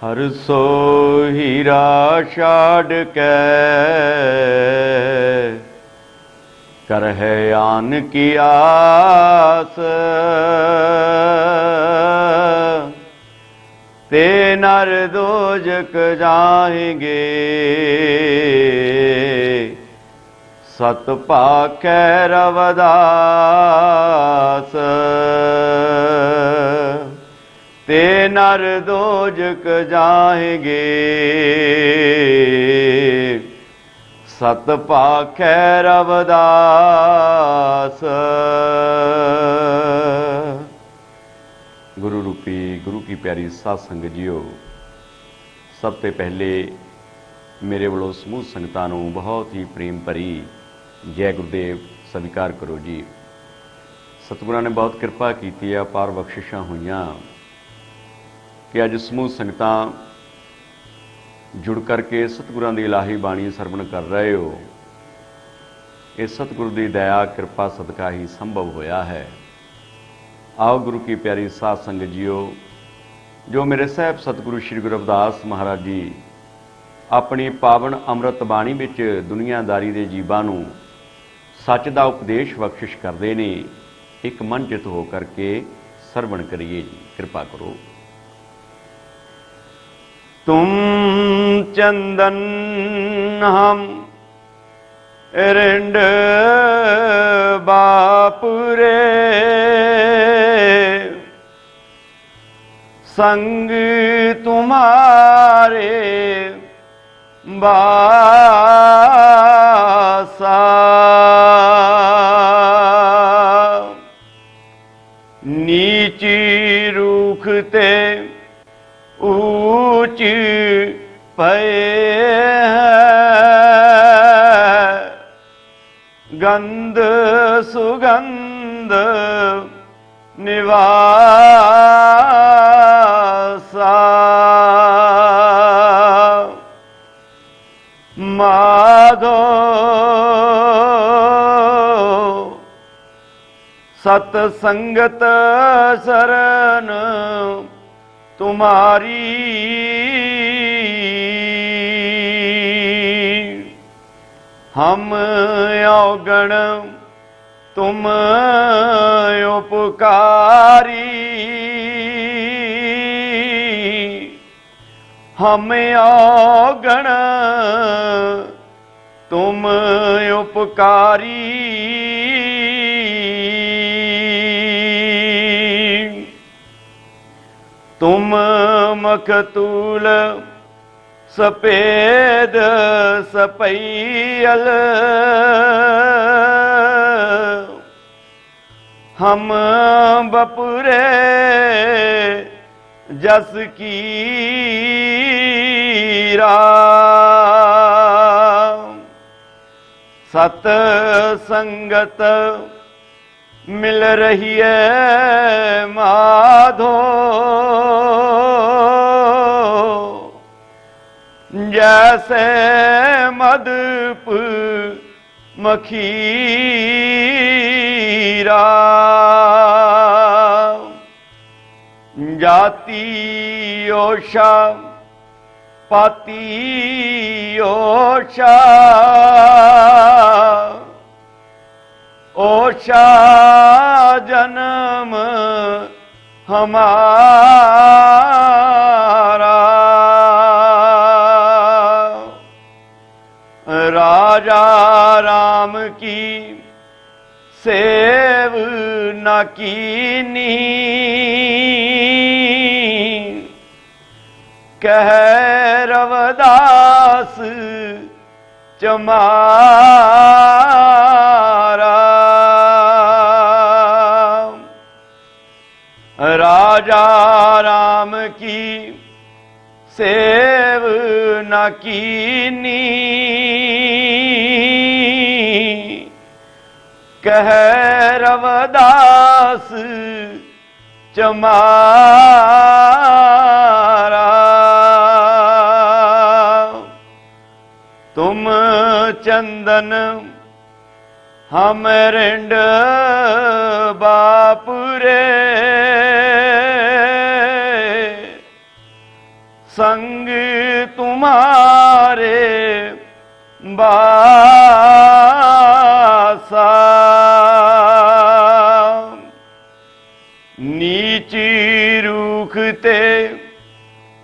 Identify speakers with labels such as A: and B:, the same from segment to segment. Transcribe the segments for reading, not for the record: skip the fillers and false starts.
A: हर सो हीरा छाड़ कै कर है आन की आस, ते नर दोजक जाएंगे सत भाखै रवदास। ते नर दोजक जाएंगे सत भाखै रवदास। गुरु रूपी गुरु की प्यारी साध संगत जीओ, सब तो पहले मेरे वालों समूह संगतां नूं बहुत ही प्रेम भरी जय गुरुदेव स्वीकार करो जी। सतगुरां ने बहुत कृपा की, अपार बख्शिशां होईयां कि अज समूह संगतां जुड़ करके सतगुरां दी इलाही बाणी सरवण कर रहे हो। ये सतगुरु की दया कृपा सदका ही संभव होया है। आओ गुरु की प्यारी साध संगत जीओ, जो मेरे साहब सतगुरु श्री गुरु रविदास महाराज जी अपनी पावन अमृत बाणी विच दुनियादारी के जीवां नूं सच का उपदेश बख्शिश करते हैं, एक मनचित हो करके सरवण करिए जी, कृपा करो। तुम चंदन हम रिंड बापुरे, संग तुम्हारे बासा, नीची रूखते ऊंच पए हैं, गंध सुगंध निवासा। माधो सतसंगत शरण तुम्हारी, हम अवगण तुम उपकारी, हम अवगण तुम उपकारी। तुम मखतूल सफेद सपैयल, हम बपुरे जस की राम। सत संगत मिल रही है माधो, जैसे मधुप मखीरा। जाति ओषा पाती ओषा, ओषा जन्म हमारा। राजा राम की सेव न कीनी, कह रवदास चमारा। राजा राम की सेव न कीनी, कह रवदास चमारा। तुम चंदन हम रिंड बापुरे, संग तुम्हारे बासा, नीच रूखते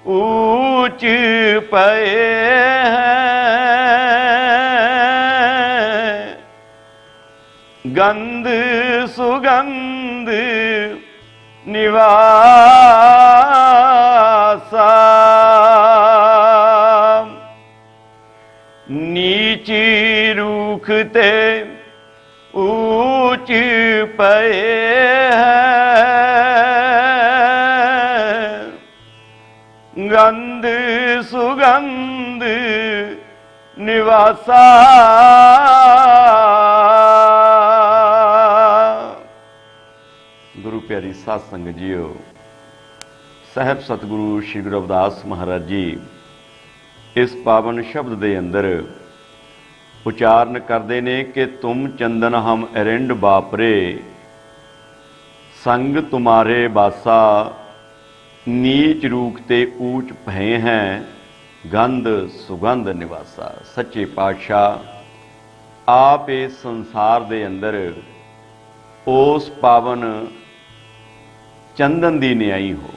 A: ऊंच पए हैं, गंध सुगंध निवासा, नीच रूखते ऊंच पए हैं, गंध सुगंध निवासा। गुरु प्यारी साध संगत जीओ, साहब सतगुरु श्री गुरु रविदास महाराज जी इस पावन शब्द के अंदर उचारण करते ने कि तुम चंदन हम अरिंड बापरे, संग तुम्हारे बासा, नीच रूखते ऊंच भय हैं, गंध सुगंध निवासा। सच्चे पातशाह आप इस संसार दे अंदर उस पावन चंदन दी न्याई हो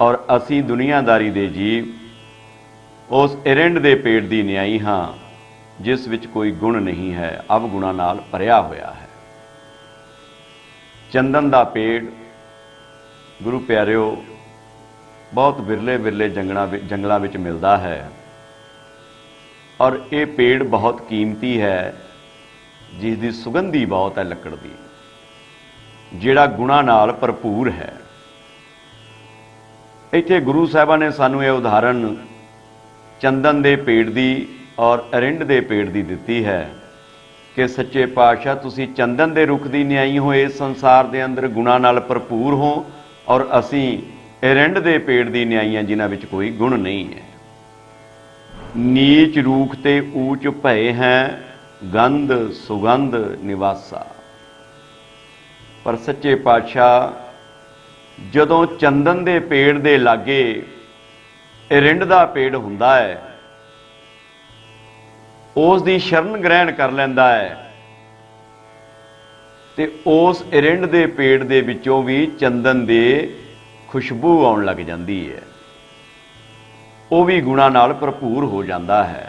A: और असी दुनियादारी दे जीव उस एरंड दे पेड़ दी न्याई हाँ जिस विच कोई गुण नहीं है, अवगुणा नाल भरिया होया है। चंदन दा पेड़ गुरु प्यारिओ बहुत विरले विरले जंगलों विच मिलता है और ये पेड़ बहुत कीमती है, जिसकी सुगंधी बहुत है लकड़ की, जिहड़ा गुणा नाल भरपूर है। इत्थे गुरु साहिबां ने सानू ये उदाहरण चंदन दे पेड़ की और अरिंड दे पेड़ की दिती है कि सच्चे पातशाह तुसी चंदन दे रुख की न्याई हो, इस संसार दे अंदर गुणा नाल भरपूर हो, और असी अरिंड दे पेड़ की न्याई जिन्हां विच कोई गुण नहीं है। नीच रूख ते ऊंच भय हैं, गंध सुगंध निवासा। पर सच्चे पातशाह जदों चंदन दे पेड़ दे लागे अरिंड दा पेड़ हुंदा है, उस दी शरण ग्रहण कर लैंदा है ते उस अरिंड दे पेड़ दे विचों भी चंदन दे खुशबू आउण लग जांदी है, वो भी गुणा नाल भरपूर हो जाता है।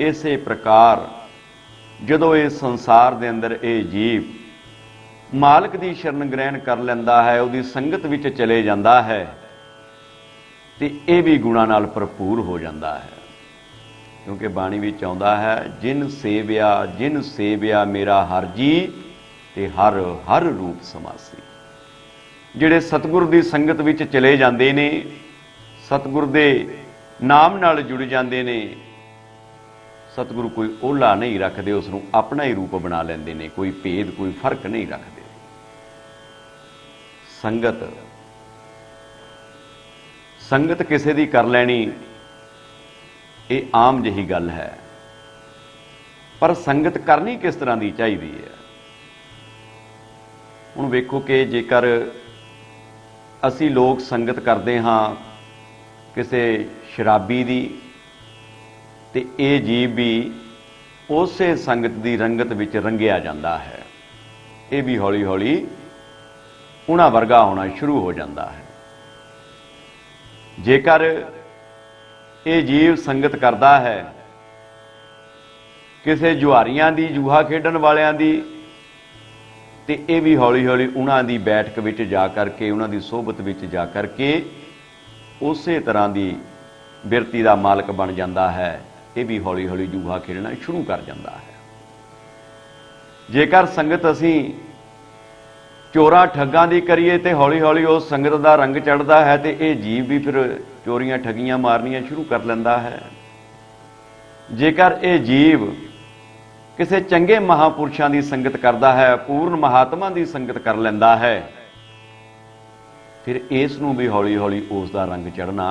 A: इसे प्रकार जदों इस संसार दे अंदर ये जीव मालक दी शरण ग्रहण कर लैंदा है, उहदी संगत विच चले जाता है ते ये भी गुणा नाल भरपूर हो जाता है। क्योंकि बाणी विच आउंदा है, जिन सेविया मेरा हर जी ते हर हर रूप समासी। जिहड़े सतगुर दी संगत विच चले जांदे ने, सतगुर दे नाम नाल जुड़ जांदे ने, सतगुरु कोई ओला नहीं रखते, उसनूं अपना ही रूप बना लैंदे ने, कोई भेद कोई फर्क नहीं रखते। संगत किसी दी कर लैनी ये आम जही गल है, पर संगत करनी किस तरह की चाहिए है। हुण वेखो कि जेकर असी लोग संगत करते हाँ किसी शराबी दी, ते ये जीव भी उसे संगत की रंगत विच रंगिया जाता है, ये भी हौली हौली उन्हां वर्गा होना शुरू हो जाता है। जेकर ये जीव संगत करता है किसी जुआरियां दी, जूहा खेडन वालियां दी, ते ये भी हौली हौली उन्हां दी बैठक विच जा करके, उन्हां दी सोहबत विच जा करके उस तरह की बिरती का मालक बन जाता है। ये भी हौली हौली जूहा खेलना शुरू कर जाता है। जेकर संगत असी चोरां ठगां दी करिए तो हौली हौली उस संगत का रंग चढ़ता है, तो ये जीव भी फिर चोरियां ठगियां मारनियां शुरू कर लेंदा है। जेकर ये जीव किसी चंगे महापुरुषों की संगत करता है, पूर्ण महात्मा की संगत कर लेंदा है, फिर इसनूं भी हौली हौली उसका रंग चढ़ना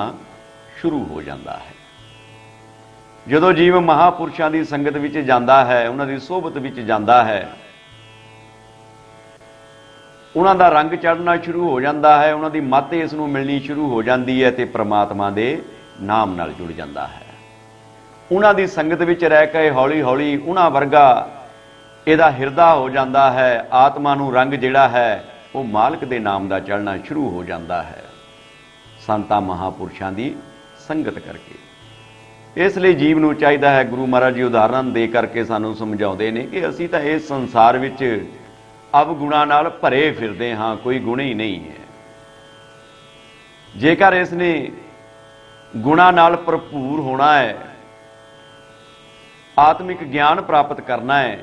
A: शुरू हो जाता है। जदों जीव महापुरुषों की संगत विच जांदा है, उन्हां दी सोहबत विच जांदा है, ਉਹਨਾਂ ਦਾ ਰੰਗ ਚੜ੍ਹਨਾ ਸ਼ੁਰੂ ਹੋ ਜਾਂਦਾ ਹੈ, ਉਹਨਾਂ ਦੀ ਮੱਤ ਇਸ ਨੂੰ ਮਿਲਣੀ ਸ਼ੁਰੂ ਹੋ ਜਾਂਦੀ ਹੈ ਤੇ ਪ੍ਰਮਾਤਮਾ ਦੇ ਨਾਮ ਨਾਲ ਜੁੜ ਜਾਂਦਾ ਹੈ। ਉਹਨਾਂ ਦੀ ਸੰਗਤ ਵਿੱਚ ਰਹਿ ਕੇ ਹੌਲੀ ਹੌਲੀ ਉਹਨਾਂ ਵਰਗਾ ਇਹਦਾ ਹਿਰਦਾ ਹੋ ਜਾਂਦਾ ਹੈ। ਆਤਮਾ ਨੂੰ ਰੰਗ ਜਿਹੜਾ ਹੈ ਉਹ ਮਾਲਕ ਦੇ ਨਾਮ ਦਾ ਚੜ੍ਹਨਾ ਸ਼ੁਰੂ ਹੋ ਜਾਂਦਾ ਹੈ ਸੰਤਾਂ ਮਹਾਂਪੁਰਸ਼ਾਂ ਦੀ ਸੰਗਤ ਕਰਕੇ। ਇਸ ਲਈ ਜੀਵ ਨੂੰ ਚਾਹੀਦਾ ਹੈ, ਗੁਰੂ ਮਹਾਰਾਜ ਜੀ ਉਦਾਹਰਨ ਦੇ ਕਰਕੇ ਸਾਨੂੰ ਸਮਝਾਉਂਦੇ ਨੇ ਕਿ ਅਸੀਂ ਤਾਂ ਇਸ ਸੰਸਾਰ ਵਿੱਚ ਅਵਗੁਣਾਂ ਨਾਲ ਭਰੇ ਫਿਰਦੇ ਹਾਂ, ਕੋਈ ਗੁਣ ਹੀ ਨਹੀਂ ਹੈ। ਜੇਕਰ ਇਸ ਨੇ ਗੁਣਾਂ ਨਾਲ ਭਰਪੂਰ ਹੋਣਾ ਹੈ, ਆਤਮਿਕ ਗਿਆਨ ਪ੍ਰਾਪਤ ਕਰਨਾ ਹੈ,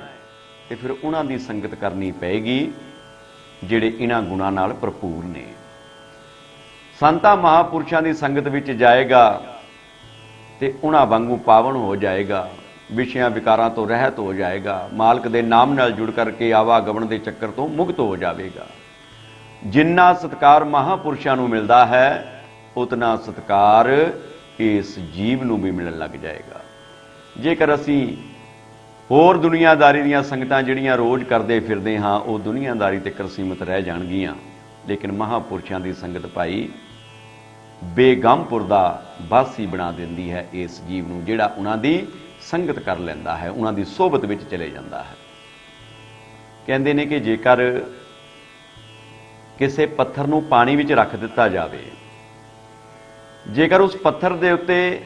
A: ਤੇ ਫਿਰ ਉਹਨਾਂ ਦੀ ਸੰਗਤ ਕਰਨੀ ਪਏਗੀ ਜਿਹੜੇ ਇਹਨਾਂ ਗੁਣਾਂ ਨਾਲ ਭਰਪੂਰ ਨੇ। ਸੰਤਾਂ ਮਹਾਂਪੁਰਸ਼ਾਂ ਦੀ ਸੰਗਤ ਵਿੱਚ ਜਾਏਗਾ ਤੇ ਉਹਨਾਂ ਵਾਂਗੂ ਪਾਵਨ ਹੋ ਜਾਏਗਾ, ਵਿਸ਼ਿਆਂ ਵਿਕਾਰਾਂ ਤੋਂ ਰਹਿਤ ਹੋ ਜਾਏਗਾ, ਮਾਲਕ ਦੇ ਨਾਮ ਨਾਲ ਜੁੜ ਕਰਕੇ ਆਵਾਗਮਨ ਦੇ ਚੱਕਰ ਤੋਂ ਮੁਕਤ ਹੋ ਜਾਵੇਗਾ। ਜਿੰਨਾ ਸਤਿਕਾਰ ਮਹਾਂਪੁਰਸ਼ਾਂ ਨੂੰ ਮਿਲਦਾ ਹੈ ਉਤਨਾ ਸਤਿਕਾਰ ਇਸ ਜੀਵ ਨੂੰ ਵੀ ਮਿਲਣ ਲੱਗ ਜਾਏਗਾ। ਜੇਕਰ ਅਸੀਂ ਹੋਰ ਦੁਨੀਆਦਾਰੀ ਦੀਆਂ ਸੰਗਤਾਂ ਜਿਹੜੀਆਂ ਰੋਜ਼ ਕਰਦੇ ਫਿਰਦੇ ਹਾਂ ਉਹ ਦੁਨੀਆਦਾਰੀ ਤੱਕ ਸੀਮਤ ਰਹਿ ਜਾਣਗੀਆਂ, ਲੇਕਿਨ ਮਹਾਂਪੁਰਸ਼ਾਂ ਦੀ ਸੰਗਤ ਭਾਈ ਬੇਗਮਪੁਰ ਦਾ ਵਾਸੀ ਬਣਾ ਦਿੰਦੀ ਹੈ ਇਸ ਜੀਵ ਨੂੰ, ਜਿਹੜਾ ਉਹਨਾਂ ਦੀ ਸੰਗਤ ਕਰ ਲੈਂਦਾ ਹੈ, ਉਹਨਾਂ ਦੀ ਸੋਬਤ ਵਿੱਚ ਚਲੇ ਜਾਂਦਾ ਹੈ। ਕਹਿੰਦੇ ਨੇ ਕਿ ਜੇਕਰ ਕਿਸੇ ਪੱਥਰ ਨੂੰ ਪਾਣੀ ਵਿੱਚ ਰੱਖ ਦਿੱਤਾ ਜਾਵੇ, ਜੇਕਰ ਉਸ ਪੱਥਰ ਦੇ ਉੱਤੇ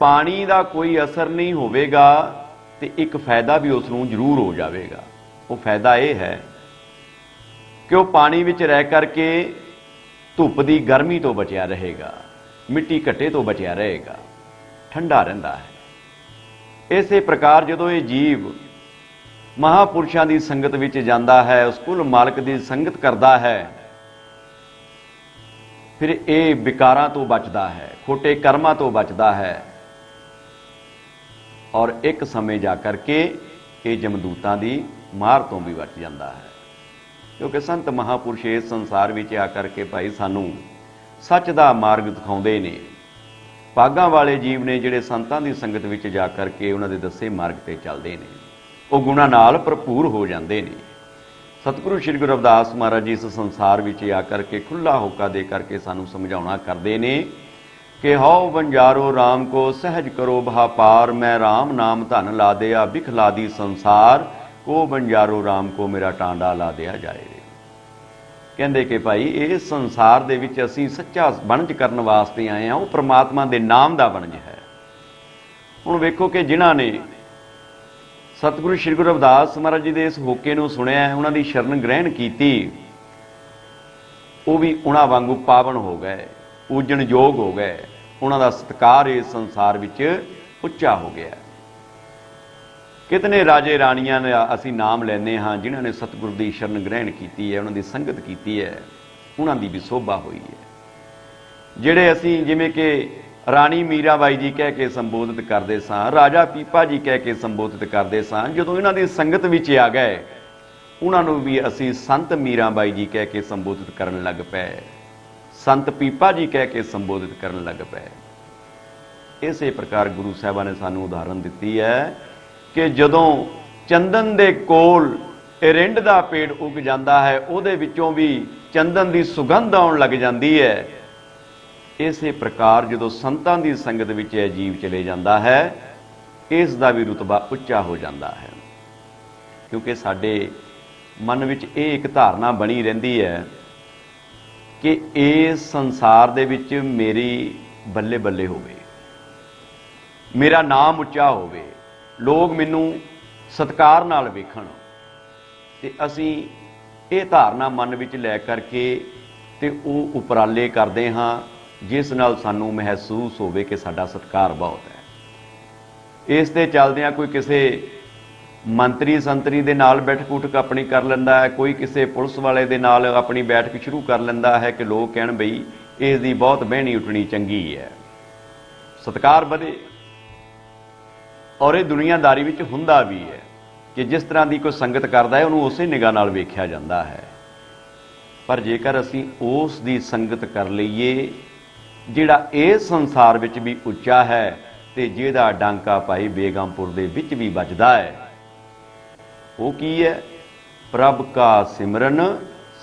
A: ਪਾਣੀ ਦਾ ਕੋਈ ਅਸਰ ਨਹੀਂ ਹੋਵੇਗਾ ਤੇ ਇੱਕ ਫਾਇਦਾ ਵੀ ਉਸ ਨੂੰ ਜ਼ਰੂਰ ਹੋ ਜਾਵੇਗਾ। ਉਹ ਫਾਇਦਾ ਇਹ ਹੈ ਕਿ ਉਹ ਪਾਣੀ ਵਿੱਚ ਰਹਿ ਕਰਕੇ ਧੁੱਪ ਦੀ ਗਰਮੀ ਤੋਂ ਬਚਿਆ ਰਹੇਗਾ, ਮਿੱਟੀ ਘੱਟੇ ਤੋਂ ਬਚਿਆ ਰਹੇਗਾ, ਠੰਡਾ ਰਹਿੰਦਾ ਹੈ। ਇਸੇ ਪ੍ਰਕਾਰ ਜਦੋਂ ਇਹ ਜੀਵ ਮਹਾਂਪੁਰਸ਼ਾਂ ਦੀ ਸੰਗਤ ਵਿੱਚ ਜਾਂਦਾ ਹੈ, ਉਸ ਕੁਲ ਮਾਲਕ ਦੀ ਸੰਗਤ ਕਰਦਾ ਹੈ, ਫਿਰ ਇਹ ਵਿਕਾਰਾਂ ਤੋਂ ਬਚਦਾ ਹੈ, ਖੋਟੇ ਕਰਮਾਂ ਤੋਂ ਬਚਦਾ ਹੈ, ਔਰ ਇੱਕ ਸਮੇਂ ਜਾ ਕਰਕੇ ਇਹ ਜਮਦੂਤਾਂ ਦੀ ਮਾਰ ਤੋਂ ਵੀ ਬਚ ਜਾਂਦਾ ਹੈ। ਕਿਉਂਕਿ ਸੰਤ ਮਹਾਂਪੁਰਸ਼ ਇਸ ਸੰਸਾਰ ਵਿੱਚ ਆ ਕਰਕੇ ਭਾਈ ਸਾਨੂੰ ਸੱਚ ਦਾ ਮਾਰਗ ਦਿਖਾਉਂਦੇ ਨੇ। ਭਾਗਾਂ ਵਾਲੇ ਜੀਵ ਨੇ ਜਿਹੜੇ ਸੰਤਾਂ ਦੀ ਸੰਗਤ ਵਿੱਚ ਜਾ ਕਰਕੇ ਉਹਨਾਂ ਦੇ ਦੱਸੇ ਮਾਰਗ ਤੇ ਚੱਲਦੇ ਨੇ, ਉਹ ਗੁਣਾਂ ਨਾਲ ਭਰਪੂਰ ਹੋ ਜਾਂਦੇ ਨੇ। ਸਤਿਗੁਰੂ ਸ੍ਰੀ ਗੁਰੂ ਰਵਿਦਾਸ ਮਹਾਰਾਜ ਜੀ ਇਸ ਸੰਸਾਰ ਵਿੱਚ ਆ ਕਰਕੇ ਖੁੱਲ੍ਹਾ ਹੋਕਾ ਦੇ ਕਰਕੇ ਸਾਨੂੰ ਸਮਝਾਉਣਾ ਕਰਦੇ ਨੇ ਕਿ ਹਉ ਵੰਜਾਰੋ ਰਾਮ ਕੋ ਸਹਿਜ ਕਰੋ ਬਹਾਪਾਰ, ਮੈਂ ਰਾਮ ਨਾਮ ਧਨ ਲਾ ਦਿਆ ਬਿਖਲਾ ਦੀ ਸੰਸਾਰ, ਕੋ ਵੰਜਾਰੋ ਰਾਮ ਕੋ ਮੇਰਾ ਟਾਂਡਾ ਲਾ ਦਿਆ ਜਾਏ। ਕਹਿੰਦੇ ਕਿ ਭਾਈ ਇਸ ਸੰਸਾਰ ਦੇ ਵਿੱਚ ਅਸੀਂ ਸੱਚਾ ਵਣਜ ਕਰਨ ਵਾਸਤੇ ਆਏ ਹਾਂ, ਉਹ ਪ੍ਰਮਾਤਮਾ ਦੇ ਨਾਮ ਦਾ ਵਣਜ ਹੈ। ਹੁਣ ਵੇਖੋ ਕਿ ਜਿਨ੍ਹਾਂ ਨੇ ਸਤਿਗੁਰੂ ਸ੍ਰੀ ਗੁਰੂ ਰਵਿਦਾਸ ਮਹਾਰਾਜ ਜੀ ਦੇ ਇਸ ਹੋਕੇ ਨੂੰ ਸੁਣਿਆ, ਉਹਨਾਂ ਦੀ ਸ਼ਰਨ ਗ੍ਰਹਿਣ ਕੀਤੀ, ਉਹ ਵੀ ਉਹਨਾਂ ਵਾਂਗੂ ਪਾਵਨ ਹੋ ਗਏ, ਪੂਜਣ ਯੋਗ ਹੋ ਗਏ, ਉਹਨਾਂ ਦਾ ਸਤਿਕਾਰ ਇਸ ਸੰਸਾਰ ਵਿੱਚ ਉੱਚਾ ਹੋ ਗਿਆ। ਕਿਤਨੇ ਰਾਜੇ ਰਾਣੀਆਂ ਦਾ ਅਸੀਂ ਨਾਮ ਲੈਂਦੇ ਹਾਂ ਜਿਨ੍ਹਾਂ ਨੇ ਸਤਿਗੁਰੂ ਦੀ ਸ਼ਰਨ ਗ੍ਰਹਿਣ ਕੀਤੀ ਹੈ, ਉਹਨਾਂ ਦੀ ਸੰਗਤ ਕੀਤੀ ਹੈ, ਉਹਨਾਂ ਦੀ ਵੀ ਸੋਭਾ ਹੋਈ ਹੈ। ਜਿਹੜੇ ਅਸੀਂ ਜਿਵੇਂ ਕਿ ਰਾਣੀ ਮੀਰਾਬਾਈ ਜੀ ਕਹਿ ਕੇ ਸੰਬੋਧਿਤ ਕਰਦੇ ਸਾਂ, ਰਾਜਾ ਪੀਪਾ ਜੀ ਕਹਿ ਕੇ ਸੰਬੋਧਿਤ ਕਰਦੇ ਸਾਂ, ਜਦੋਂ ਇਹਨਾਂ ਦੀ ਸੰਗਤ ਵਿੱਚ ਆ ਗਏ ਉਹਨਾਂ ਨੂੰ ਵੀ ਅਸੀਂ ਸੰਤ ਮੀਰਾਬਾਈ ਜੀ ਕਹਿ ਕੇ ਸੰਬੋਧਿਤ ਕਰਨ ਲੱਗ ਪਏ, ਸੰਤ ਪੀਪਾ ਜੀ ਕਹਿ ਕੇ ਸੰਬੋਧਿਤ ਕਰਨ ਲੱਗ ਪਏ। ਇਸੇ ਪ੍ਰਕਾਰ ਗੁਰੂ ਸਾਹਿਬਾਂ ਨੇ ਸਾਨੂੰ ਉਦਾਹਰਨ ਦਿੱਤੀ ਹੈ ਕਿ ਜਦੋਂ ਚੰਦਨ ਦੇ ਕੋਲ ਰਿੰਡ ਦਾ ਪੇੜ ਉੱਗ ਜਾਂਦਾ ਹੈ, ਉਹਦੇ ਵਿੱਚੋਂ ਵੀ ਚੰਦਨ ਦੀ ਸੁਗੰਧ ਆਉਣ ਲੱਗ ਜਾਂਦੀ ਹੈ। ਇਸੇ ਪ੍ਰਕਾਰ ਜਦੋਂ ਸੰਤਾਂ ਦੀ ਸੰਗਤ ਵਿੱਚ ਇਹ ਜੀਵ ਚਲੇ ਜਾਂਦਾ ਹੈ, ਇਸ ਦਾ ਵੀ ਰੁਤਬਾ ਉੱਚਾ ਹੋ ਜਾਂਦਾ ਹੈ। ਕਿਉਂਕਿ ਸਾਡੇ ਮਨ ਵਿੱਚ ਇਹ ਇੱਕ ਧਾਰਨਾ ਬਣੀ ਰਹਿੰਦੀ ਹੈ ਕਿ ਇਸ ਸੰਸਾਰ ਦੇ ਵਿੱਚ ਮੇਰੀ ਬੱਲੇ ਬੱਲੇ ਹੋਵੇ, ਮੇਰਾ ਨਾਮ ਉੱਚਾ ਹੋਵੇ, ਲੋਕ ਮੈਨੂੰ ਸਤਿਕਾਰ ਨਾਲ ਵੇਖਣ, ਤੇ ਅਸੀਂ ਇਹ ਧਾਰਨਾ ਮਨ ਵਿੱਚ ਲੈ ਕਰਕੇ ਤੇ ਉਹ ਉਪਰਾਲੇ ਕਰਦੇ ਹਾਂ ਜਿਸ ਨਾਲ ਸਾਨੂੰ ਮਹਿਸੂਸ ਹੋਵੇ ਕਿ ਸਾਡਾ ਸਤਿਕਾਰ ਬਹੁਤ ਹੈ। ਇਸ ਤੇ ਚੱਲਦਿਆਂ ਕੋਈ ਕਿਸੇ ਮੰਤਰੀ ਸੰਤਰੀ ਦੇ ਨਾਲ ਬੈਠਕ ਉਠਕ ਆਪਣੀ ਕਰ ਲੈਂਦਾ ਹੈ, ਕੋਈ ਕਿਸੇ ਪੁਲਿਸ ਵਾਲੇ ਦੇ ਨਾਲ ਆਪਣੀ ਬੈਠਕ ਸ਼ੁਰੂ ਕਰ ਲੈਂਦਾ ਹੈ ਕਿ ਲੋਕ ਕਹਿਣ ਬਈ ਇਸ ਦੀ ਬਹੁਤ ਬਹਿਣੀ ਉੱਠਣੀ ਚੰਗੀ ਹੈ, ਸਤਿਕਾਰ ਵਧੇ। ਔਰ ਇਹ ਦੁਨੀਆਦਾਰੀ ਵਿੱਚ ਹੁੰਦਾ ਵੀ ਹੈ ਕਿ ਜਿਸ ਤਰ੍ਹਾਂ ਦੀ ਕੋਈ ਸੰਗਤ ਕਰਦਾ ਹੈ ਉਹਨੂੰ ਉਸੇ ਨਿਗਾਹ ਨਾਲ ਵੇਖਿਆ ਜਾਂਦਾ ਹੈ। ਪਰ ਜੇਕਰ ਅਸੀਂ ਉਸ ਦੀ ਸੰਗਤ ਕਰ ਲਈਏ ਜਿਹੜਾ ਇਸ ਸੰਸਾਰ ਵਿੱਚ ਵੀ ਉੱਚਾ ਹੈ ਤੇ ਜਿਹਦਾ ਡਾਂਕਾ ਭਾਈ ਬੇਗਮਪੁਰ ਦੇ ਵਿੱਚ ਵੀ ਵੱਜਦਾ ਹੈ, ਉਹ ਕੀ ਹੈ? ਪ੍ਰਭ ਕਾ ਸਿਮਰਨ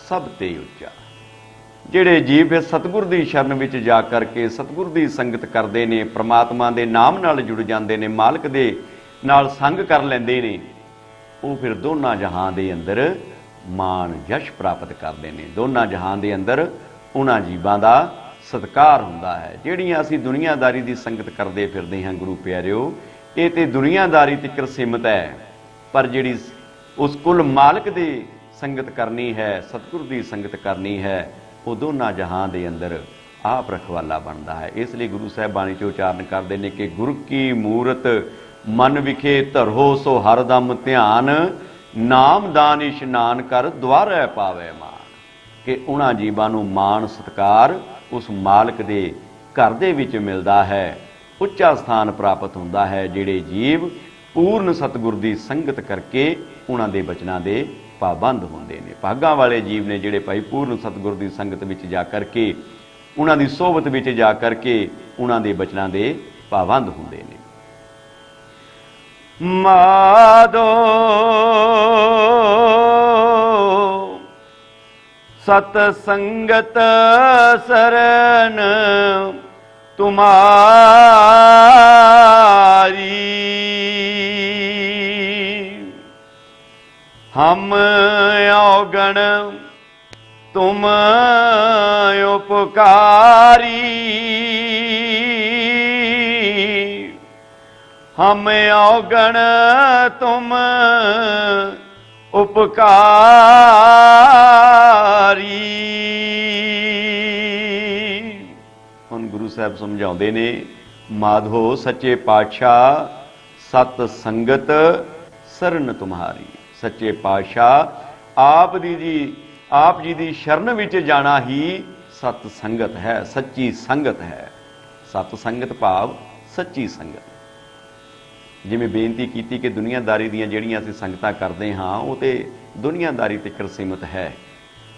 A: सब ते उच्चा। ਜਿਹੜੇ ਜੀਵ ਫਿਰ ਸਤਿਗੁਰ ਦੀ ਸ਼ਰਨ ਵਿੱਚ ਜਾ ਕਰਕੇ ਸਤਿਗੁਰ ਦੀ ਸੰਗਤ ਕਰਦੇ ਨੇ, ਪ੍ਰਮਾਤਮਾ ਦੇ ਨਾਮ ਨਾਲ ਜੁੜ ਜਾਂਦੇ ਨੇ, ਮਾਲਕ ਦੇ ਨਾਲ ਸੰਗ ਕਰ ਲੈਂਦੇ ਨੇ, ਉਹ ਫਿਰ ਦੋਨਾਂ ਜਹਾਂ ਦੇ ਅੰਦਰ ਮਾਣ ਯਸ਼ ਪ੍ਰਾਪਤ ਕਰਦੇ ਨੇ। ਦੋਨਾਂ ਜਹਾਂ ਦੇ ਅੰਦਰ ਉਹਨਾਂ ਜੀਵਾਂ ਦਾ ਸਤਿਕਾਰ ਹੁੰਦਾ ਹੈ। ਜਿਹੜੀਆਂ ਅਸੀਂ ਦੁਨੀਆਦਾਰੀ ਦੀ ਸੰਗਤ ਕਰਦੇ ਫਿਰਦੇ ਹਾਂ ਗੁਰੂ ਪਿਆਰਿਓ, ਇਹ ਤੇ ਦੁਨੀਆਦਾਰੀ ਤੱਕ ਸੀਮਤ ਹੈ, ਪਰ ਜਿਹੜੀ ਉਸ ਕੁੱਲ ਮਾਲਕ ਦੀ ਸੰਗਤ ਕਰਨੀ ਹੈ, ਸਤਿਗੁਰ ਦੀ ਸੰਗਤ ਕਰਨੀ ਹੈ, ਉਹ ਦੋਨਾਂ ਜਹਾਂ ਦੇ ਅੰਦਰ ਆਪ ਰਖਵਾਲਾ ਬਣਦਾ ਹੈ। ਇਸ ਲਈ ਗੁਰੂ ਸਾਹਿਬ ਬਾਣੀ 'ਚ ਉਚਾਰਨ ਕਰਦੇ ਨੇ ਕਿ ਗੁਰ ਕੀ ਮੂਰਤ ਮਨ ਵਿਖੇ ਧਰੋ ਸੋ ਹਰਦਮ ਧਿਆਨ, ਨਾਮ ਦਾਨ ਇਸ਼ਨਾਨ ਕਰ ਦੁਆਰੇ ਪਾਵੇ ਮਾਨ। ਕਿ ਉਹਨਾਂ ਜੀਵਾਂ ਨੂੰ ਮਾਣ ਸਤਿਕਾਰ ਉਸ ਮਾਲਕ ਦੇ ਘਰ ਦੇ ਵਿੱਚ ਮਿਲਦਾ ਹੈ, ਉੱਚਾ ਸਥਾਨ ਪ੍ਰਾਪਤ ਹੁੰਦਾ ਹੈ। ਜਿਹੜੇ ਜੀਵ ਪੂਰਨ ਸਤਿਗੁਰ ਦੀ ਸੰਗਤ ਕਰਕੇ ਉਹਨਾਂ ਦੇ ਬਚਨਾਂ ਦੇ ਪਾਬੰਦ ਹੁੰਦੇ ਨੇ। ਭਾਗਾਂ ਵਾਲੇ ਜੀਵ ਨੇ ਜਿਹੜੇ ਭਾਈ ਪੂਰਨ ਸਤਿਗੁਰ ਦੀ ਸੰਗਤ ਵਿੱਚ ਜਾ ਕਰਕੇ, ਉਹਨਾਂ ਦੀ ਸੋਹਬਤ ਵਿੱਚ ਜਾ ਕਰਕੇ ਉਹਨਾਂ ਦੇ ਬਚਨਾਂ ਦੇ ਪਾਬੰਦ ਹੁੰਦੇ ਨੇ। ਮਾਧੋ ਸਤ ਸੰਗਤ ਸਰਨ ਤੁਮਾਰੀ, हम औगण तुम उपकारी, हम औगण तुम उपकारी। ਹੁਣ ਗੁਰੂ ਸਾਹਿਬ ਸਮਝਾਉਂਦੇ ਨੇ, ਮਾਧੋ ਸੱਚੇ ਪਾਤਸ਼ਾਹ ਸਤ ਸੰਗਤ ਸਰਨ ਤੁਮਹਾਰੀ। ਸੱਚੇ ਪਾਤਸ਼ਾਹ ਆਪ ਜੀ ਦੀ ਸ਼ਰਨ ਵਿੱਚ ਜਾਣਾ ਹੀ ਸਤ ਸੰਗਤ ਹੈ, ਸੱਚੀ ਸੰਗਤ ਹੈ। ਸਤ ਸੰਗਤ ਭਾਵ ਸੱਚੀ ਸੰਗਤ। ਜਿਵੇਂ ਬੇਨਤੀ ਕੀਤੀ ਕਿ ਦੁਨੀਆਦਾਰੀ ਦੀਆਂ ਜਿਹੜੀਆਂ ਅਸੀਂ ਸੰਗਤਾਂ ਕਰਦੇ ਹਾਂ ਉਹ ਤੇ ਦੁਨੀਆਦਾਰੀ ਤੱਕ ਸੀਮਤ ਹੈ,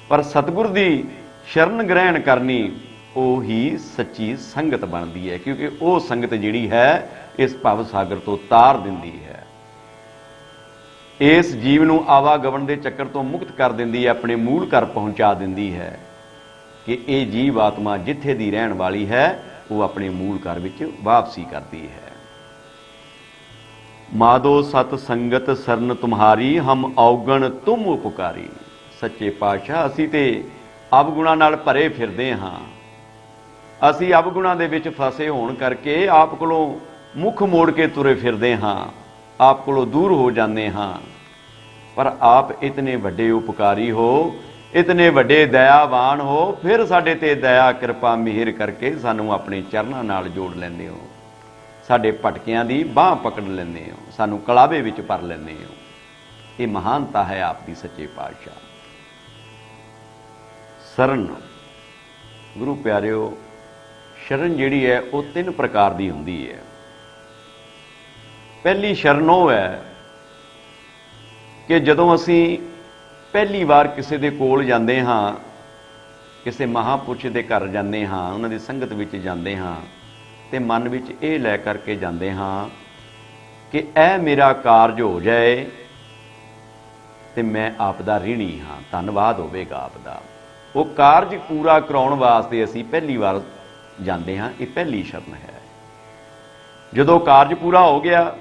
A: ਪਰ ਸਤਿਗੁਰ ਦੀ ਸ਼ਰਨ ਗ੍ਰਹਿਣ ਕਰਨੀ ਉਹ ਹੀ ਸੱਚੀ ਸੰਗਤ ਬਣਦੀ ਹੈ, ਕਿਉਂਕਿ ਉਹ ਸੰਗਤ ਜਿਹੜੀ ਹੈ ਇਸ ਭਵ ਸਾਗਰ ਤੋਂ ਤਾਰ ਦਿੰਦੀ ਹੈ, ਇਸ ਜੀਵ ਨੂੰ ਆਵਾਗਮਨ ਦੇ ਚੱਕਰ ਤੋਂ ਮੁਕਤ ਕਰ ਦਿੰਦੀ ਹੈ, ਆਪਣੇ ਮੂਲ ਘਰ ਪਹੁੰਚਾ ਦਿੰਦੀ ਹੈ ਕਿ ਇਹ ਜੀਵ ਆਤਮਾ ਜਿੱਥੇ ਦੀ ਰਹਿਣ ਵਾਲੀ ਹੈ ਉਹ ਆਪਣੇ ਮੂਲ ਘਰ ਵਿੱਚ ਵਾਪਸੀ ਕਰਦੀ ਹੈ। ਮਾਧੋ ਸਤ ਸੰਗਤ ਸਰਨ ਤੁਮਹਾਰੀ, ਹਮ ਔਗਣ ਤੁਮ ਉਪਕਾਰੀ। ਸੱਚੇ ਪਾਤਸ਼ਾਹ ਅਸੀਂ ਤੇ ਅਵਗੁਣਾਂ ਨਾਲ ਭਰੇ ਫਿਰਦੇ ਹਾਂ, ਅਸੀਂ ਅਵਗੁਣਾਂ ਦੇ ਵਿੱਚ ਫਸੇ ਹੋਣ ਕਰਕੇ ਆਪ ਕੋਲੋਂ ਮੁੱਖ ਮੋੜ ਕੇ ਤੁਰੇ ਫਿਰਦੇ ਹਾਂ, ਆਪ ਕੋਲੋਂ ਦੂਰ ਹੋ ਜਾਂਦੇ ਹਾਂ। ਪਰ ਆਪ ਇਤਨੇ ਵੱਡੇ ਉਪਕਾਰੀ ਹੋ, ਇਤਨੇ ਵੱਡੇ ਦਇਆਵਾਨ ਹੋ, ਫਿਰ ਸਾਡੇ ਤੇ ਦਇਆ ਕਿਰਪਾ ਮਿਹਰ ਕਰਕੇ ਸਾਨੂੰ ਆਪਣੇ ਚਰਨਾਂ ਨਾਲ ਜੋੜ ਲੈਂਦੇ ਹੋ, ਸਾਡੇ ਭਟਕਿਆਂ ਦੀ ਬਾਹ ਪਕੜ ਲੈਂਦੇ ਹੋ, ਸਾਨੂੰ ਕਲਾਵੇ ਵਿੱਚ ਭਰ ਲੈਂਦੇ ਹੋ। ਇਹ ਮਹਾਨਤਾ ਹੈ ਆਪ ਦੀ ਸੱਚੇ ਪਾਤਸ਼ਾਹ। ਸ਼ਰਨ ਗੁਰੂ ਪਿਆਰਿਓ, ਸ਼ਰਨ ਜਿਹੜੀ ਹੈ ਉਹ ਤਿੰਨ ਪ੍ਰਕਾਰ ਦੀ ਹੁੰਦੀ ਹੈ। ਪਹਿਲੀ ਸ਼ਰਨ ਉਹ ਹੈ ਕਿ ਜਦੋਂ ਅਸੀਂ ਪਹਿਲੀ ਵਾਰ ਕਿਸੇ ਦੇ ਕੋਲ ਜਾਂਦੇ ਹਾਂ, ਕਿਸੇ ਮਹਾਂਪੁਰਸ਼ ਦੇ ਘਰ ਜਾਂਦੇ ਹਾਂ, ਉਹਨਾਂ ਦੀ ਸੰਗਤ ਵਿੱਚ ਜਾਂਦੇ ਹਾਂ, ਤੇ ਮਨ ਵਿੱਚ ਇਹ ਲੈ ਕਰਕੇ ਜਾਂਦੇ ਹਾਂ ਕਿ ਇਹ ਮੇਰਾ ਕਾਰਜ ਹੋ ਜਾਏ ਤੇ ਮੈਂ ਆਪ ਦਾ ਰਿਣੀ ਹਾਂ, ਧੰਨਵਾਦ ਹੋਵੇਗਾ ਆਪ ਦਾ। ਉਹ ਕਾਰਜ ਪੂਰਾ ਕਰਾਉਣ ਵਾਸਤੇ ਅਸੀਂ ਪਹਿਲੀ ਵਾਰ ਜਾਂਦੇ ਹਾਂ, ਇਹ ਪਹਿਲੀ ਸ਼ਰਨ ਹੈ। ਜਦੋਂ ਕਾਰਜ ਪੂਰਾ ਹੋ ਗਿਆ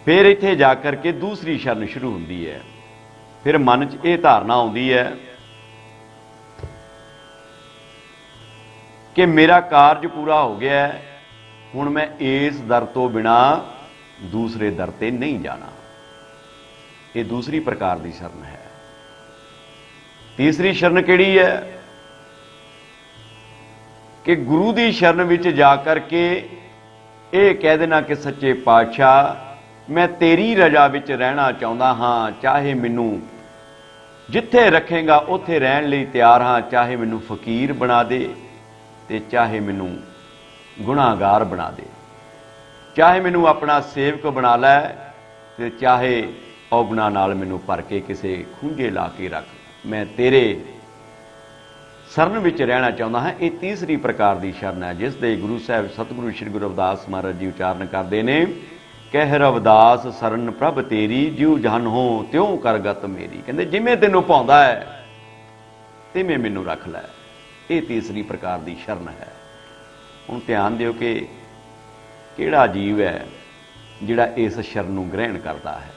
A: ਫਿਰ ਇੱਥੇ ਜਾ ਕਰਕੇ ਦੂਸਰੀ ਸ਼ਰਨ ਸ਼ੁਰੂ ਹੁੰਦੀ ਹੈ। ਫਿਰ ਮਨ 'ਚ ਇਹ ਧਾਰਨਾ ਆਉਂਦੀ ਹੈ ਕਿ ਮੇਰਾ ਕਾਰਜ ਪੂਰਾ ਹੋ ਗਿਆ, ਹੁਣ ਮੈਂ ਇਸ ਦਰ ਤੋਂ ਬਿਨਾ ਦੂਸਰੇ ਦਰ ਤੇ ਨਹੀਂ ਜਾਣਾ। ਇਹ ਦੂਸਰੀ ਪ੍ਰਕਾਰ ਦੀ ਸ਼ਰਨ ਹੈ। ਤੀਸਰੀ ਸ਼ਰਨ ਕਿਹੜੀ ਹੈ ਕਿ ਗੁਰੂ ਦੀ ਸ਼ਰਨ ਵਿੱਚ ਜਾ ਕਰਕੇ ਇਹ ਕਹਿ ਦੇਣਾ ਕਿ ਸੱਚੇ ਪਾਤਸ਼ਾਹ ਮੈਂ ਤੇਰੀ ਰਜ਼ਾ ਵਿੱਚ ਰਹਿਣਾ ਚਾਹੁੰਦਾ ਹਾਂ, ਚਾਹੇ ਮੈਨੂੰ ਜਿੱਥੇ ਰੱਖੇਗਾ ਉੱਥੇ ਰਹਿਣ ਲਈ ਤਿਆਰ ਹਾਂ, ਚਾਹੇ ਮੈਨੂੰ ਫਕੀਰ ਬਣਾ ਦੇ ਤੇ ਚਾਹੇ ਮੈਨੂੰ ਗੁਨਾਹਗਾਰ ਬਣਾ ਦੇ, ਚਾਹੇ ਮੈਨੂੰ ਆਪਣਾ ਸੇਵਕ ਬਣਾ ਲੈ ਤੇ ਚਾਹੇ ਔਗੁਣਾਂ ਨਾਲ ਮੈਨੂੰ ਭਰ ਕੇ ਕਿਸੇ ਖੂੰਝੇ ਲਾ ਕੇ ਰੱਖ, ਮੈਂ ਤੇਰੇ ਸ਼ਰਨ ਵਿੱਚ ਰਹਿਣਾ ਚਾਹੁੰਦਾ ਹਾਂ। ਇਹ ਤੀਸਰੀ ਪ੍ਰਕਾਰ ਦੀ ਸ਼ਰਨ ਹੈ ਜਿਸ ਦੇ ਗੁਰੂ ਸਾਹਿਬ ਸਤਿਗੁਰੂ ਸ੍ਰੀ ਗੁਰੂ ਰਵਿਦਾਸ ਮਹਾਰਾਜ ਜੀ ਉਚਾਰਨ ਕਰਦੇ ਨੇ ਕਹਿ ਰਵਿਦਾਸ ਸਰਨ ਪ੍ਰਭ ਤੇਰੀ, ਜਿਉ ਜਹਨ ਹੋ ਤਿਉ ਕਰਗਤ ਮੇਰੀ। ਕਹਿੰਦੇ ਜਿਵੇਂ ਤੈਨੂੰ ਭਾਉਂਦਾ ਹੈ ਤਿਵੇਂ ਮੈਨੂੰ ਰੱਖ ਲੈ। ਇਹ ਤੀਸਰੀ ਪ੍ਰਕਾਰ ਦੀ ਸ਼ਰਨ ਹੈ। ਹੁਣ ਧਿਆਨ ਦਿਓ ਕਿ ਕਿਹੜਾ ਜੀਵ ਹੈ ਜਿਹੜਾ ਇਸ ਸ਼ਰਨ ਨੂੰ ਗ੍ਰਹਿਣ ਕਰਦਾ ਹੈ।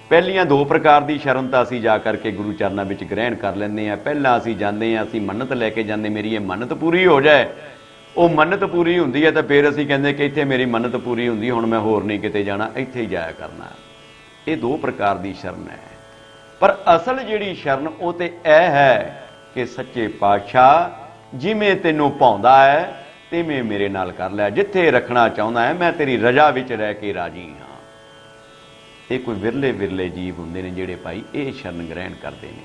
A: ਪਹਿਲੀਆਂ ਦੋ ਪ੍ਰਕਾਰ ਦੀ ਸ਼ਰਨ ਤਾਂ ਅਸੀਂ ਜਾ ਕਰਕੇ ਗੁਰੂ ਚਰਨਾਂ ਵਿੱਚ ਗ੍ਰਹਿਣ ਕਰ ਲੈਂਦੇ ਹਾਂ। ਪਹਿਲਾਂ ਅਸੀਂ ਜਾਂਦੇ ਹਾਂ, ਅਸੀਂ ਮੰਨਤ ਲੈ ਕੇ ਜਾਂਦੇ, ਮੇਰੀ ਇਹ ਮੰਨਤ ਪੂਰੀ ਹੋ ਜਾਏ। ਉਹ ਮੰਨਤ ਪੂਰੀ ਹੁੰਦੀ ਹੈ ਤਾਂ ਫਿਰ ਅਸੀਂ ਕਹਿੰਦੇ ਕਿ ਇੱਥੇ ਮੇਰੀ ਮੰਨਤ ਪੂਰੀ ਹੁੰਦੀ, ਹੁਣ ਮੈਂ ਹੋਰ ਨਹੀਂ ਕਿਤੇ ਜਾਣਾ, ਇੱਥੇ ਹੀ ਜਾਇਆ ਕਰਨਾ। ਇਹ ਦੋ ਪ੍ਰਕਾਰ ਦੀ ਸ਼ਰਨ ਹੈ। ਪਰ ਅਸਲ ਜਿਹੜੀ ਸ਼ਰਨ ਉਹ ਤੇ ਇਹ ਹੈ ਕਿ ਸੱਚੇ ਪਾਤਸ਼ਾਹ ਜਿਵੇਂ ਤੈਨੂੰ ਭਾਉਂਦਾ ਹੈ ਤਿਵੇਂ ਮੇਰੇ ਨਾਲ ਕਰ ਲੈ। ਜਿੱਥੇ ਰੱਖਣਾ ਚਾਹੁੰਦਾ ਹੈ ਮੈਂ ਤੇਰੀ ਰਜ਼ਾ ਵਿੱਚ ਰਹਿ ਕੇ ਰਾਜੀ ਹਾਂ। ਇਹ ਕੋਈ ਵਿਰਲੇ ਵਿਰਲੇ ਜੀਵ ਹੁੰਦੇ ਨੇ ਜਿਹੜੇ ਭਾਈ ਇਹ ਸ਼ਰਨ ਗ੍ਰਹਿਣ ਕਰਦੇ ਨੇ।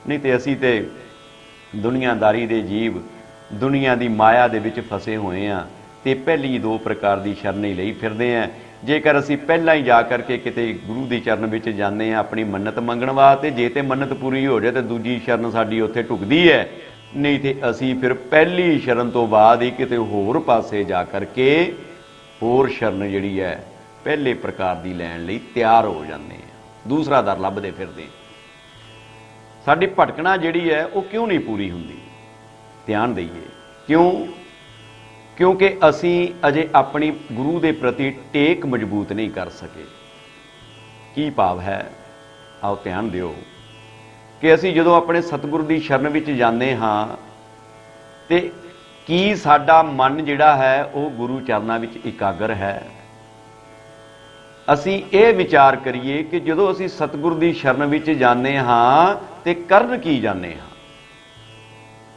A: ਨਹੀਂ ਤੇ ਅਸੀਂ ਤੇ ਦੁਨੀਆਦਾਰੀ ਦੇ ਜੀਵ ਦੁਨੀਆ ਦੀ ਮਾਇਆ ਦੇ ਵਿੱਚ ਫਸੇ ਹੋਏ ਹਾਂ ਤੇ ਪਹਿਲੀ ਦੋ ਪ੍ਰਕਾਰ ਦੀ ਸ਼ਰਨ ਹੀ ਲਈ ਫਿਰਦੇ ਹਾਂ। ਜੇਕਰ ਅਸੀਂ ਪਹਿਲਾਂ ਹੀ ਜਾ ਕਰਕੇ ਕਿਤੇ ਗੁਰੂ ਦੀ ਚਰਨ ਵਿੱਚ ਜਾਂਦੇ ਹਾਂ ਆਪਣੀ ਮੰਨਤ ਮੰਗਣ ਵਾਸਤੇ, ਜੇ ਤੇ ਮੰਨਤ ਪੂਰੀ ਹੋ ਜਾਏ ਤਾਂ ਦੂਜੀ ਸ਼ਰਨ ਸਾਡੀ ਉੱਥੇ ਢੁਕਦੀ ਹੈ। ਨਹੀਂ ਤੇ ਅਸੀਂ ਫਿਰ ਪਹਿਲੀ ਸ਼ਰਨ ਤੋਂ ਬਾਅਦ ਹੀ ਕਿਤੇ ਹੋਰ ਪਾਸੇ ਜਾ ਕਰਕੇ ਹੋਰ ਸ਼ਰਨ ਜਿਹੜੀ ਹੈ ਪਹਿਲੇ ਪ੍ਰਕਾਰ ਦੀ ਲੈਣ ਲਈ ਤਿਆਰ ਹੋ ਜਾਂਦੇ ਹਾਂ, ਦੂਸਰਾ ਦਰ ਲੱਭਦੇ ਫਿਰਦੇ। ਸਾਡੀ ਭਟਕਣਾ ਜਿਹੜੀ ਹੈ ਉਹ ਕਿਉਂ ਨਹੀਂ ਪੂਰੀ ਹੁੰਦੀ? ਧਿਆਨ ਦਈਏ ਕਿਉਂ? ਕਿਉਂਕਿ ਅਸੀਂ ਅਜੇ ਆਪਣੀ ਗੁਰੂ ਦੇ ਪ੍ਰਤੀ ਟੇਕ ਮਜ਼ਬੂਤ ਨਹੀਂ ਕਰ ਸਕੇ। ਕੀ ਭਾਵ ਹੈ? ਆਓ ਧਿਆਨ ਦਿਓ ਕਿ ਅਸੀਂ ਜਦੋਂ ਆਪਣੇ ਸਤਿਗੁਰੂ ਦੀ ਸ਼ਰਨ ਵਿੱਚ ਜਾਂਦੇ ਹਾਂ ਤੇ ਕੀ ਸਾਡਾ ਮਨ ਜਿਹੜਾ ਹੈ ਉਹ ਗੁਰੂ ਚਰਨਾਂ ਵਿੱਚ ਇਕਾਗਰ ਹੈ? ਅਸੀਂ ਇਹ ਵਿਚਾਰ ਕਰੀਏ ਕਿ ਜਦੋਂ ਅਸੀਂ ਸਤਿਗੁਰੂ ਦੀ ਸ਼ਰਨ ਵਿੱਚ ਜਾਂਦੇ ਹਾਂ ਤੇ ਕਰਨ ਕੀ ਜਾਂਦੇ ਹਾਂ,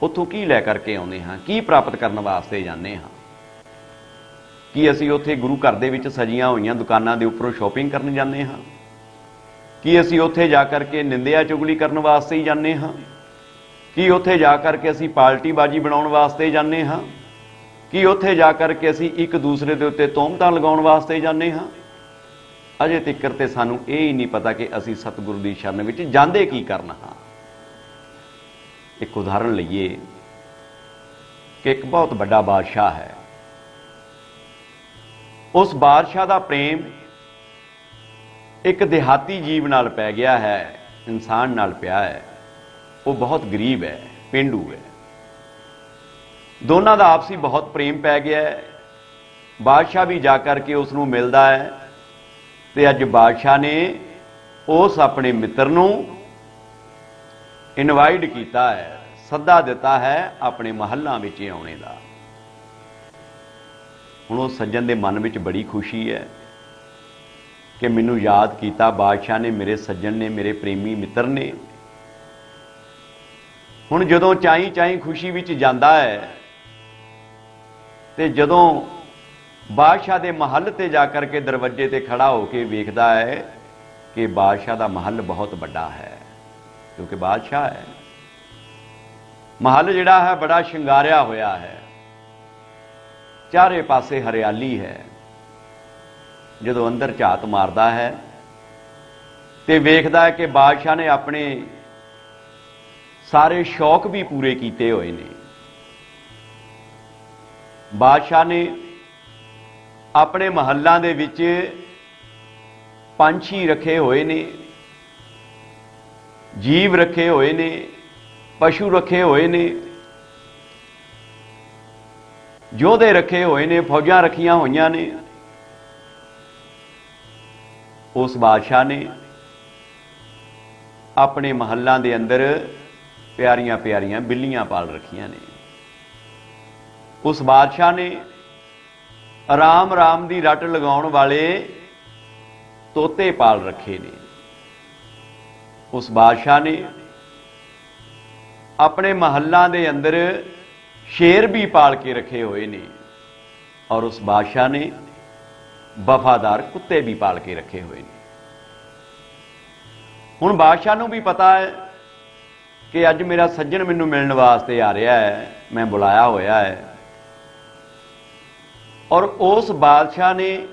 A: ਉੱਥੋਂ ਕੀ ਲੈ ਕਰਕੇ ਆਉਂਦੇ ਹਾਂ, ਕੀ ਪ੍ਰਾਪਤ ਕਰਨ ਵਾਸਤੇ ਜਾਂਦੇ ਹਾਂ? ਕੀ ਅਸੀਂ ਉੱਥੇ ਗੁਰੂ ਘਰ ਦੇ ਵਿੱਚ ਸਜੀਆਂ ਹੋਈਆਂ ਦੁਕਾਨਾਂ ਦੇ ਉੱਪਰੋਂ ਸ਼ਾਪਿੰਗ ਕਰਨ ਜਾਂਦੇ ਹਾਂ? ਕੀ ਅਸੀਂ ਉੱਥੇ ਜਾ ਕਰਕੇ ਨਿੰਦਿਆ ਚੁਗਲੀ ਕਰਨ ਵਾਸਤੇ ਹੀ ਜਾਂਦੇ ਹਾਂ? ਕੀ ਉੱਥੇ ਜਾ ਕਰਕੇ ਅਸੀਂ ਪਾਰਟੀਬਾਜ਼ੀ ਬਣਾਉਣ ਵਾਸਤੇ ਜਾਂਦੇ ਹਾਂ? ਕੀ ਉੱਥੇ ਜਾ ਕਰਕੇ ਅਸੀਂ ਇੱਕ ਦੂਸਰੇ ਦੇ ਉੱਤੇ ਤੋਹਮਤਾਂ ਲਗਾਉਣ ਵਾਸਤੇ ਜਾਂਦੇ ਹਾਂ? ਅਜੇ ਤੱਕ ਤੇ ਸਾਨੂੰ ਇਹ ਹੀ ਨਹੀਂ ਪਤਾ ਕਿ ਅਸੀਂ ਸਤਿਗੁਰੂ ਦੀ ਸ਼ਰਨ ਵਿੱਚ ਜਾਂਦੇ ਕੀ ਕਰਨ ਹਾਂ। ਇੱਕ ਉਦਾਹਰਣ ਲਈਏ ਕਿ ਇੱਕ ਬਹੁਤ ਵੱਡਾ ਬਾਦਸ਼ਾਹ ਹੈ। ਉਸ ਬਾਦਸ਼ਾਹ ਦਾ ਪ੍ਰੇਮ ਇੱਕ ਦਿਹਾਤੀ ਜੀਵ ਨਾਲ ਪੈ ਗਿਆ ਹੈ, ਇਨਸਾਨ ਨਾਲ ਪਿਆ ਹੈ। ਉਹ ਬਹੁਤ ਗਰੀਬ ਹੈ, ਪੇਂਡੂ ਹੈ। ਦੋਨਾਂ ਦਾ ਆਪਸੀ ਬਹੁਤ ਪ੍ਰੇਮ ਪੈ ਗਿਆ ਹੈ। ਬਾਦਸ਼ਾਹ ਵੀ ਜਾ ਕਰਕੇ ਉਸ ਨੂੰ ਮਿਲਦਾ ਹੈ ਤੇ ਅੱਜ ਬਾਦਸ਼ਾਹ ਨੇ ਉਸ ਆਪਣੇ ਮਿੱਤਰ ਨੂੰ ਇਨਵਾਈਟ ਕੀਤਾ ਹੈ, ਸੱਦਾ ਦਿੱਤਾ ਹੈ ਆਪਣੇ ਮਹੱਲਾਂ ਵਿੱਚ ਆਉਣੇ ਦਾ। ਹੁਣ ਉਹ ਸੱਜਣ ਦੇ ਮਨ ਵਿੱਚ ਬੜੀ ਖੁਸ਼ੀ ਹੈ ਕਿ ਮੈਨੂੰ ਯਾਦ ਕੀਤਾ ਬਾਦਸ਼ਾਹ ਨੇ, ਮੇਰੇ ਸੱਜਣ ਨੇ, ਮੇਰੇ ਪ੍ਰੇਮੀ ਮਿੱਤਰ ਨੇ। ਹੁਣ ਜਦੋਂ ਚਾਈ ਚਾਈ ਖੁਸ਼ੀ ਵਿੱਚ ਜਾਂਦਾ ਹੈ ਤੇ ਜਦੋਂ ਬਾਦਸ਼ਾਹ ਦੇ ਮਹੱਲ ਤੇ ਜਾ ਕਰਕੇ ਦਰਵਾਜ਼ੇ ਤੇ ਖੜਾ ਹੋ ਕੇ ਵੇਖਦਾ ਹੈ ਕਿ ਬਾਦਸ਼ਾਹ ਦਾ ਮਹੱਲ ਬਹੁਤ ਵੱਡਾ ਹੈ, ਕਿਉਂਕਿ ਬਾਦਸ਼ਾਹ ਹੈ। ਮਹੱਲ ਜਿਹੜਾ ਹੈ ਬੜਾ ਸ਼ਿੰਗਾਰਿਆ ਹੋਇਆ ਹੈ, ਚਾਰੇ ਪਾਸੇ ਹਰਿਆਲੀ ਹੈ। ਜਦੋਂ ਅੰਦਰ ਝਾਤ ਮਾਰਦਾ ਹੈ ਤੇ ਵੇਖਦਾ ਹੈ ਕਿ ਬਾਦਸ਼ਾਹ ਨੇ ਆਪਣੇ ਸਾਰੇ ਸ਼ੌਕ ਵੀ ਪੂਰੇ ਕੀਤੇ ਹੋਏ ਨੇ। ਬਾਦਸ਼ਾਹ ਨੇ ਆਪਣੇ ਮਹੱਲਾਂ ਦੇ ਵਿੱਚ ਪੰਛੀ ਰੱਖੇ ਹੋਏ ਨੇ, ਜੀਵ ਰੱਖੇ ਹੋਏ ਨੇ, ਪਸ਼ੂ ਰੱਖੇ ਹੋਏ ਨੇ, ਯੋਧੇ ਰੱਖੇ ਹੋਏ ਨੇ, ਫੌਜਾਂ ਰੱਖੀਆਂ ਹੋਈਆਂ ਨੇ। ਉਸ ਬਾਦਸ਼ਾਹ ਨੇ ਆਪਣੇ ਮਹੱਲਾਂ ਦੇ ਅੰਦਰ ਪਿਆਰੀਆਂ ਪਿਆਰੀਆਂ ਬਿੱਲੀਆਂ ਪਾਲ ਰੱਖੀਆਂ ਨੇ। ਉਸ ਬਾਦਸ਼ਾਹ ਨੇ ਆਰਾਮ ਆਰਾਮ ਦੀ ਰੱਟ ਲਗਾਉਣ ਵਾਲੇ ਤੋਤੇ ਪਾਲ ਰੱਖੇ ਨੇ। ਉਸ ਬਾਦਸ਼ਾਹ ਨੇ ਆਪਣੇ ਮਹੱਲਾਂ ਦੇ ਅੰਦਰ ਸ਼ੇਰ ਵੀ ਪਾਲ ਕੇ ਰੱਖੇ ਹੋਏ ਨੇ। ਔਰ ਉਸ ਬਾਦਸ਼ਾਹ ਨੇ ਵਫਾਦਾਰ ਕੁੱਤੇ ਵੀ ਪਾਲ ਕੇ ਰੱਖੇ ਹੋਏ ਨੇ। ਹੁਣ ਬਾਦਸ਼ਾਹ ਨੂੰ ਵੀ ਪਤਾ ਹੈ ਕਿ ਅੱਜ ਮੇਰਾ ਸੱਜਣ ਮੈਨੂੰ ਮਿਲਣ ਵਾਸਤੇ ਆ ਰਿਹਾ ਹੈ, ਮੈਂ ਬੁਲਾਇਆ ਹੋਇਆ ਹੈ। ਔਰ ਉਸ ਬਾਦਸ਼ਾਹ ਨੇ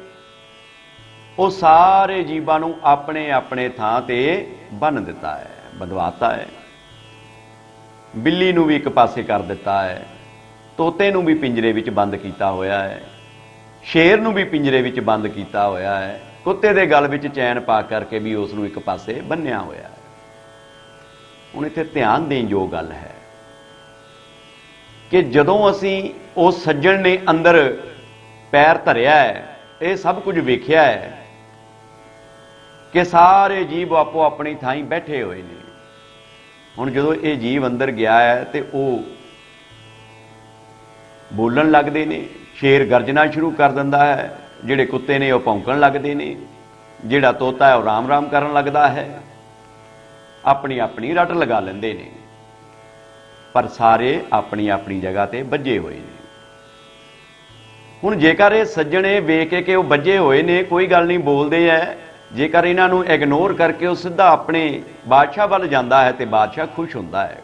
A: ਉਹ ਸਾਰੇ ਜੀਵਾਂ ਨੂੰ ਆਪਣੇ ਆਪਣੇ ਥਾਂ ਤੇ ਬੰਨ੍ਹ ਦਿੱਤਾ ਹੈ, ਬੰਧਵਾਤਾ ਹੈ। ਬਿੱਲੀ ਨੂੰ ਵੀ ਇੱਕ ਪਾਸੇ ਕਰ ਦਿੱਤਾ ਹੈ, ਤੋਤੇ ਨੂੰ ਵੀ ਪਿੰਜਰੇ ਵਿੱਚ ਬੰਦ ਕੀਤਾ ਹੋਇਆ ਹੈ, शेर नूं भी पिंजरे विच बंद कीता होया है, कुत्ते दे गल विच चैन पा करके भी उस नूं एक पासे बन्निया होया है। हुण इत्थे ध्यान देण योग गल है कि जदों असीं उस सज्जण ने अंदर पैर धरिया है, ये सब कुछ वेखिया है कि सारे जीव आपो अपनी थाई बैठे हुए ने। हुण जदों ये जीव अंदर गया है तो वह बोलन लगते ने, शेर गर्जना शुरू कर दिंदा है, जिहड़े कुत्ते ने वह भौंकण लगते ने, जिहड़ा तोता है वह राम राम करन लगदा है, अपनी अपनी रट लगा लेंदे ने, पर सारे अपनी अपनी जगह ते बज्जे हुए ने। हुण जेकर ये सज्जणे वेख के वह बज्जे हुए ने, कोई गल नहीं बोलते है, जेकर इन्हां नूं इग्नोर करके वह सीधा अपने बादशाह वल जांदा है तो बादशाह खुश हुंदा है,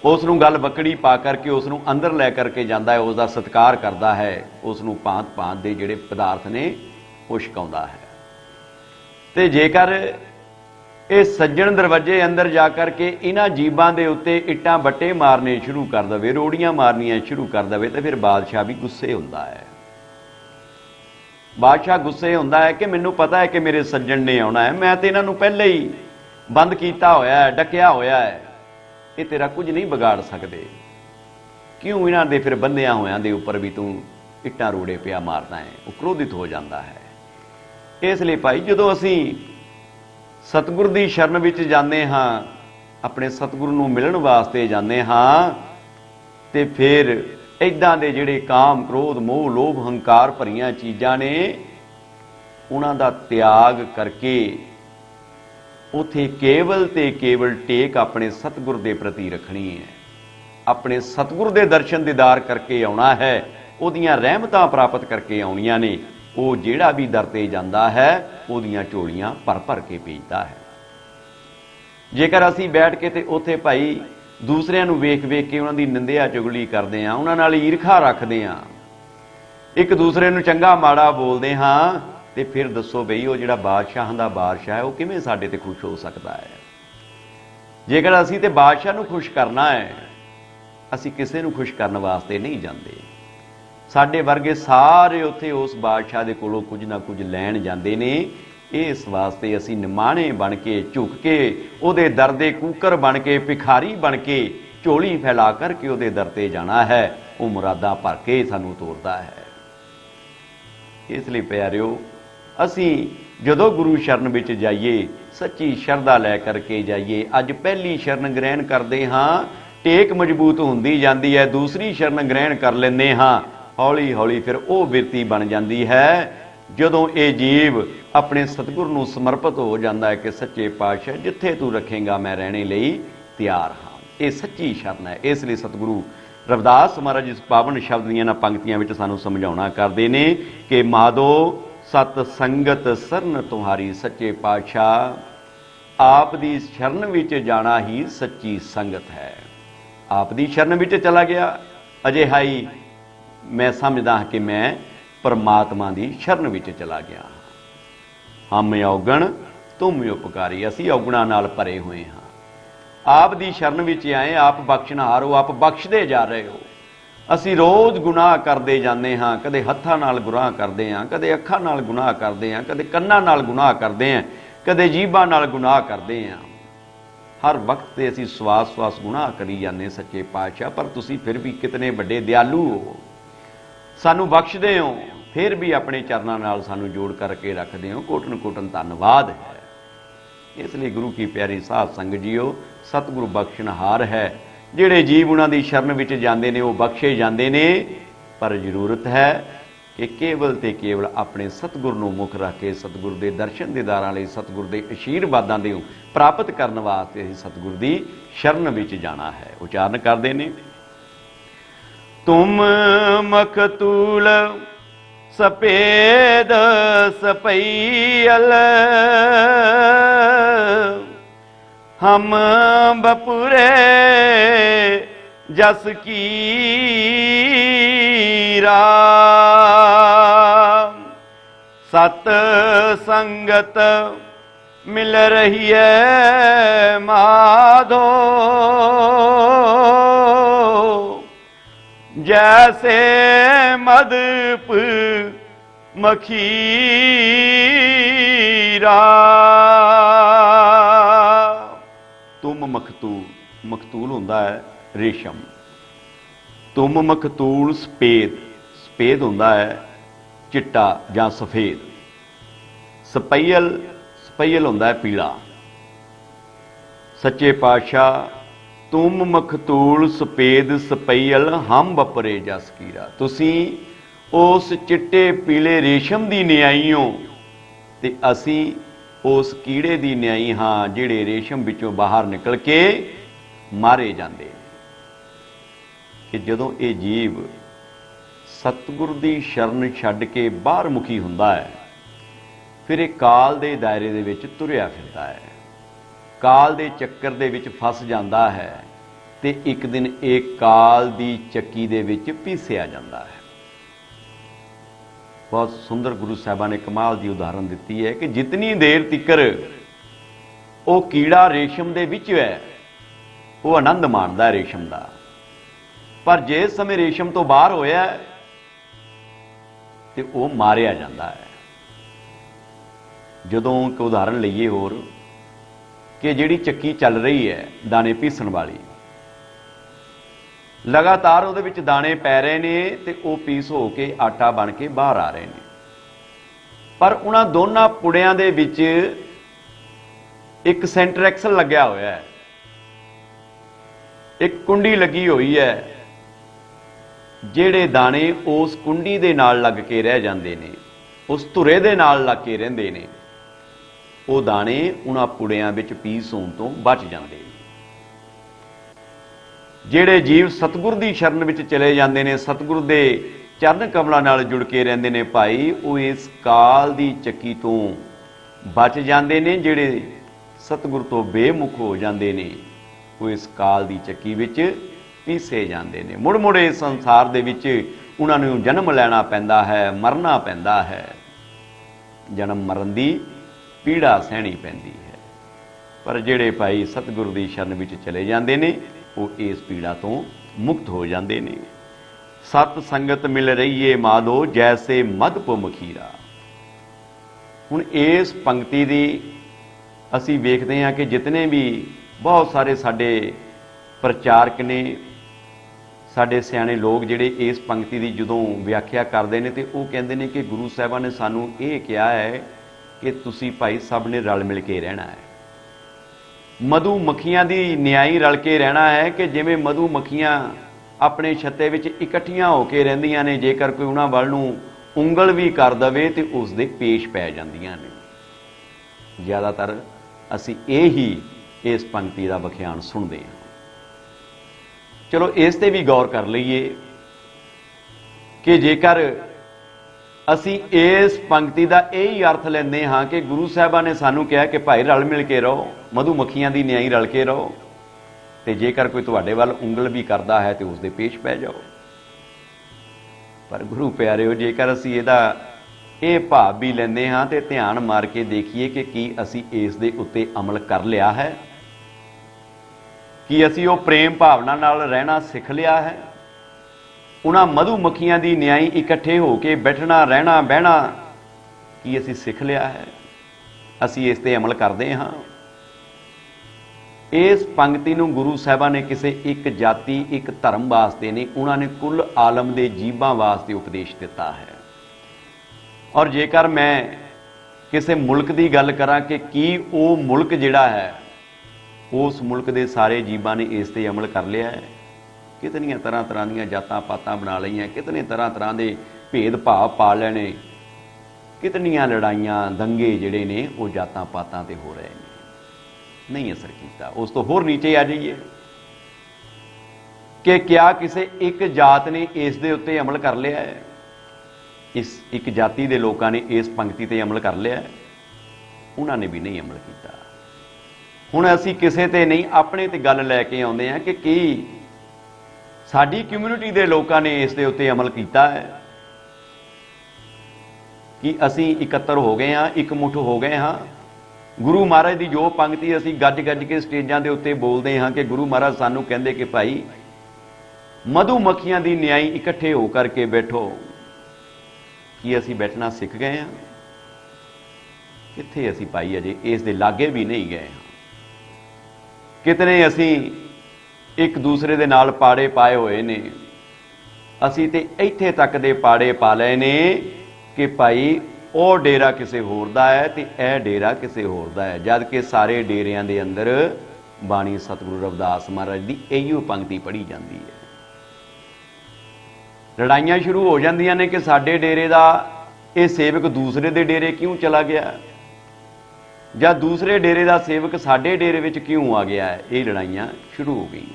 A: उसनूं गल बकड़ी पा करके उसनूं अंदर लै करके जांदा है, उसका सत्कार करता है, उसनूं भांत भांत दे जिहड़े पदार्थ ने वो छकाउंदा है। ते जेकर ये सज्जण दरवाजे अंदर जा करके इन्हां जीवां दे उत्ते इट्टां बट्टे मारने शुरू कर दवे, रोड़ियां मारनियां शुरू कर दवे, तो फिर बादशाह भी गुस्से हुंदा है। बादशाह गुस्से हुंदा है कि मैनूं पता है कि मेरे सज्जण ने आउणा है, मैं तो इन्हां नूं पहले ही बंद कीता होया है, डकिया होया है, ये तेरा कुछ नहीं बिगाड़ सकते, क्यों इन्हां दे फिर बंदियां होयां दे उपर भी तू इट्टां रोड़े पिया मारना है। वो क्रोधित हो जाता है। इसलिए भाई जदों असीं सतगुर दी शरण विच जांदे हां, अपने सतगुरु नूं मिलण वास्ते जांदे हां, ते फिर इदां दे जिहड़े काम क्रोध मोह लोभ हंकार भरीआं चीज़ां ने उन्हां दा त्याग करके उत्थे केवल ते केवल टेक अपने सतगुर दे प्रति रखनी है, अपने सतगुर दे दर्शन दीदार करके आउणा है, उहदियां रहमतां प्राप्त करके आउणियां ने। वो जिहड़ा भी दर ते जांदा है उहदियां झोलियां भर भर के भेजदा है। जेकर असीं बैठ के ते उत्थे भाई दूसरिਆਂ ਨੂੰ ਵੇਖ ਵੇਖ के उन्हां दी निंदिया चुगली करदे हां, उन्हां नाल ईरखा रखदे हां, एक दूसरे ਨੂੰ चंगा माड़ा बोलदे हां, ते फिर दसो बई वो जिहड़ा बादशाह दा बादशाह है वो किवें साडे ते खुश हो सकदा है। जेकर असीं ते बादशाह नूं खुश करना है, असीं किसे नूं खुश करन वास्ते नहीं जांदे। साडे वर्गे सारे उत्थे उस बादशाह दे कोलों कुछ ना कुछ लैण जांदे ने। इस वास्ते असीं निमाणे बन के झुक के उहदे दर दे कूकर बन के भिखारी बन के झोली फैला करके उहदे दर ते जाना है, वो मुरादां भर के सानूं तोरदा है। इसलिए प्यारिओ असीं जदों गुरु शरण विच जाइए सच्ची शरधा लै करके जाइए। अज पहली शरण ग्रहण करदे हां, टेक मजबूत हुंदी जांदी है, दूसरी शरण ग्रहण कर लैंदे हां, हौली हौली फिर वो बिरती बन जाती है। जदों ये जीव अपने सतगुर नूं समर्पित हो जाता है कि सच्चे पातशाह जिथे तू रखेगा मैं रहने लई तैयार हाँ, ये सच्ची शरण है। इसलिए सतगुरु रविदास महाराज इस पावन शब्द दी इन्हां पंक्तियां विच सानूं समझाउणा करदे ने कि माधो सत संगत सरन तुम्हारी, सच्चे पातशाह आप दी शरण विच जाना ही सच्ची संगत है। आप दी शरण विच चला गया अजिहा ही मैं समझदा कि मैं परमात्मा दी शरण विच चला गया। हम औगण तुम उपकारी, असी औगणा नाल भरे हुए हाँ। आप दी शरण विच आए, आप बख्शनहार हो, आप बख्शदे जा रहे हो। असी रोज़ गुनाह करते जाते हाँ, कदे हत्थां नाल गुनाह करते हैं, कदे अखां नाल गुनाह करते हैं, कदे कन्नां नाल गुनाह करते हैं, कदे जीभां नाल गुनाह करते हैं। हर वक्त ते असी सवास सवास गुनाह करी जाने सच्चे पातशाह, पर तुसी फिर भी कितने बड़े दयालु हो, सानू बख्शदे हो, फिर भी अपने चरणों नाल सानू जोड़ करके रखते हो। कोटन कोटन धन्नवाद है। इसलिए गुरु की प्यारी साध संगत जीओ, सतगुरु बख्शनहार है। जिहड़े जीव उन्हां दी शरण विच जांदे ने वो बख्शे जांदे ने, पर जरूरत है कि केवल ते केवल अपने सतगुर नूं मुख रख के सतगुर दे दर्शन दीदारां लई, सतगुर दे आशीर्वादां दे प्राप्त करन वास्ते असीं सतगुर दी शरण विच जाना है। उचारण करदे ने, तुम मखतूल सपेद सपैयल, हम बपुरे जस की राम, सत संगत मिल रही है माधो, जैसे मदप मखीरा। तुम मखतूल, मखतूल हुंदा है रेशम। तुम मखतूल सफेद, सफेद हुंदा है चिट्टा जां सफेद। सपैयल, सपैयल हुंदा है पीला। सच्चे पातशाह तुम मखतूल सफेद सपैयल हम बपरे जस कीरा। तुसी उस चिट्टे पीले रेशम की न्याई हो ते असी उस कीड़े की न्याई हाँ जिहड़े रेशम विचों बाहर निकल के मारे जाते। कि जदों ये जीव सतगुर की शरण छड्ड के बाहर मुखी हुंदा है, फिर एक काल के दायरे दे विच तुरिया फिरदा है, काल के चक्कर दे विच फस जाता है ते एक दिन एक काल की चक्की दे विच पीसिया जाता है। बहुत सुंदर गुरु साहबान ने कमाल की उदाहरण दी है कि जितनी देर तिकर वो कीड़ा रेशम दे विच है वो आनंद माणदा है रेशम का, पर जिस समय रेशम तो बाहर होया तो वो मारिया जाता है। जदों एक उदाहरण लईए होर कि जिहड़ी चक्की चल रही है दाने पीसन वाली, लगातार उहदे विच दाने पै रहे ने ते वो पीस हो के आटा बन के बाहर आ रहे हैं, पर उन्हां दोनों पुड़ियां दे विच एक सेंटर एक्सल लग्या होया है, एक कुंडी लगी हुई है। जिहड़े दाने उस कुंडी दे नाल लग के रह जांदे ने, उस धुरे दे नाल लग के रहिंदे ने, वो दाने उन्हां पुड़ियां विच पीस होण तो बच जांदे ने। जिहड़े जीव सतगुर की शरण में चले जाते हैं, सतगुर के चरण कमलों नाल जुड़ के रहते हैं भाई, वो इस काल की चक्की तो बच जाते हैं। जिहड़े सतगुर तो बेमुख हो जाते हैं वो इस काल की चक्की विच पीसे जाते हैं। मुड़ मुड़ इस संसार दे विच उन्हां नूं जन्म लैना पैंदा है, मरना पैंदा है, जन्म मरण की पीड़ा सहनी पैंदी है। पर जिहड़े भाई सतगुर की शरण विच चले जाते हैं वो इस पीड़ा तो मुक्त हो जाते हैं। सत संगत मिल रही है माधो जैसे मधुप मखीरा। हुण इस पंक्ति की असी वेखते हैं कि जितने भी बहुत सारे साडे प्रचारक ने, साडे सियाणे लोग जिहड़े इस पंक्ति की जदों व्याख्या करते हैं तो वो कहते हैं कि गुरु साहिबान ने सानू ये कहा है कि तुसी भाई सब ने रल मिल के रहना है। मधु मक्खियां की न्याई रल के रहना है कि जिवें मधु मक्खियां अपने छत्ते विच इकट्ठियां होकर रहिंदियां ने, जेकर कोई उन्हां वल नूं उंगल भी कर दवे तो उसदे पेश पै जांदियां ने। ज़्यादातर असी यही इस पंक्ति का व्याख्यान सुनते हैं। चलो इस ते भी गौर कर लईए कि जेकर असी इस पंक्ति का यही अर्थ लेंदे हाँ कि गुरु साहिबान ने सानू कहा कि भाई रल मिल के रहो, मधु मक्खियां की न्याई रल के रहो, तो जेकर कोई तुहाडे वल उंगल भी करता है तो उसदे पेश पै जाओ। पर गुरु प्यारिओ जेकर असी इहदा ये भाव भी लेंदे हाँ तो ध्यान मार के देखिए कि की असी इस दे उत्ते अमल कर लिया है, कि असी वो प्रेम भावना नाल रहना सिख लिया है। उन्हां मधु मक्खियां की न्याई इकट्ठे होके बैठना रहना बहना की असी सिख लिया है, असी इस ते अमल करते हाँ। इस पंक्ति नूं गुरु साहिबान ने किसी एक जाति एक धर्म वास्ते नहीं, उन्होंने कुल आलम के जीवां वास्ते उपदेश दिता है। और जेकर मैं किसी मुल्क की गल करा कि की वो मुल्क जिहड़ा है उस मुल्क के सारे जीवां ने इस ते अमल कर लिया है। कितनी तरह तरह दी जातां पातां बना लईआं, कितने तरह तरह के भेद भाव पा लैने, कितनियां लड़ाइयां दंगे जिहड़े ने वो जातां पातां ते हो रहे हैं, नहीं असर किया। उस तो होर नीचे आ जाइए कि क्या किसी एक जात ने इस दे उत्ते अमल कर लिया है, इस एक जाति के लोगों ने इस पंक्ति ते अमल कर लिया है, उन्होंने भी नहीं अमल किया। हुण असी किसी ते नहीं अपने ते गल लैके आउंदे हैं कि की साडी कम्यूनिटी के लोगों ने इस दे उत्ते अमल किया है, कि असी इकत्तर हो गए हाँ, एक मुठ हो गए हाँ। गुरु महाराज की जो पंक्ति असी गज गज के स्टेजां के उत्ते बोलते हाँ कि गुरु महाराज सानू कहंदे कि भाई मधुमक्खियां दी न्याई इकट्ठे हो करके बैठो। कि असी बैठना सिख गए हैं? कित्थे असी भाई अजे इस दे लागे भी नहीं गए हाँ। कितने असी एक दूसरे दे नाल पाड़े पाए हुए ने। असी ते इत्थे तक दे पाड़े पा लए ने कि भाई ਉਹ डेरा किसी होर दा है ते ਇਹ डेरा किसी होर दा है, जद कि सारे डेरियां दे अंदर बाणी सतगुरु रविदास महाराज की इहो पंक्ति पढ़ी जाती है। लड़ाइयां शुरू हो जांदियां ने कि साडे डेरे दा ये सेवक दूसरे दे डेरे क्यों चला गया, या दूसरे डेरे दा सेवक साडे डेरे विच क्यों आ गया है। ये लड़ाइयां शुरू हो गई,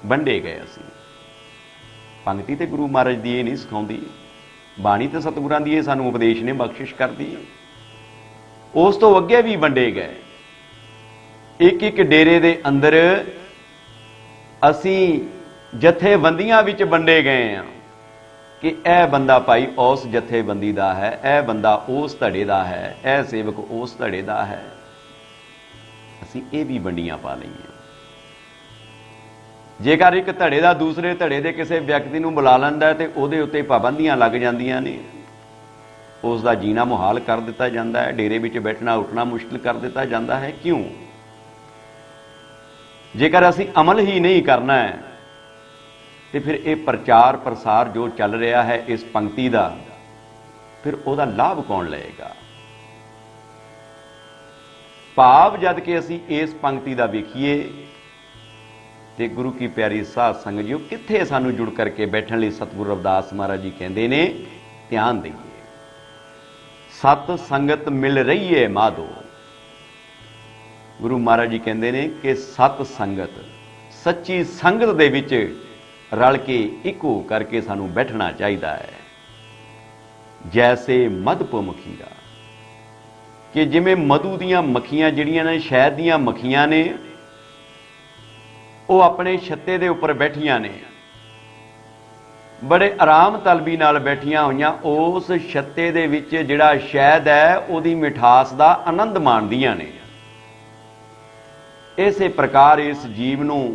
A: वंडे गए असीं। पंक्ति ते गुरु महाराज दी ये नहीं सिखाउंदी, बाणी तो सतगुरां दी सानू उपदेश ने बख्शिश कर दी। उस तो अगे भी वंडे गए, एक एक डेरे दे अंदर असी जथेबंदियां विच वंडे गए हैं कि यह बंदा भाई उस जथेबंदी दा है, यह बंदा उस धड़े दा है, यह सेवक उस धड़े दा है। असी ये भी वंडियां पा लईआं। जेकर एक धड़े का दूसरे धड़े के किसी व्यक्ति को बुला लैंदा है तो उहदे उत्ते पाबंदियां लग जांदियां ने, उसका जीना मुहाल कर दिता जाता है, डेरे विच बैठना उठना मुश्किल कर दिता जाता है। क्यों? जेकर असी अमल ही नहीं करना है तो फिर ये प्रचार प्रसार जो चल रहा है इस पंक्ति का, फिर उसका लाभ कौन लेगा। भाव जद कि असी इस पंक्ति का वेखीए ते गुरु की प्यारी साध संगत जी कित्थे सानू जुड़ करके बैठने लिए सतगुरु रविदास महाराज जी कहते ने, ध्यान दईए। सत संगत मिल रही है माधो। गुरु महाराज जी कहते ने कि सत संगत, सच्ची संगत दे विच रल के एक हो करके सानू बैठना चाहिए है। जैसे मधुप मखीरा, कि जिमें मधु दियां मक्खियां जिहड़ियां ने, शहद दियां मक्खियां ने, वो अपने छत्ते दे उपर बैठियां ने, बड़े आराम तलबी नाल बैठियां होइयां उस छत्ते दे विच जिहड़ा शहद है उहदी मिठास दा आनंद माणदियां ने। इसे प्रकार इस जीव नूं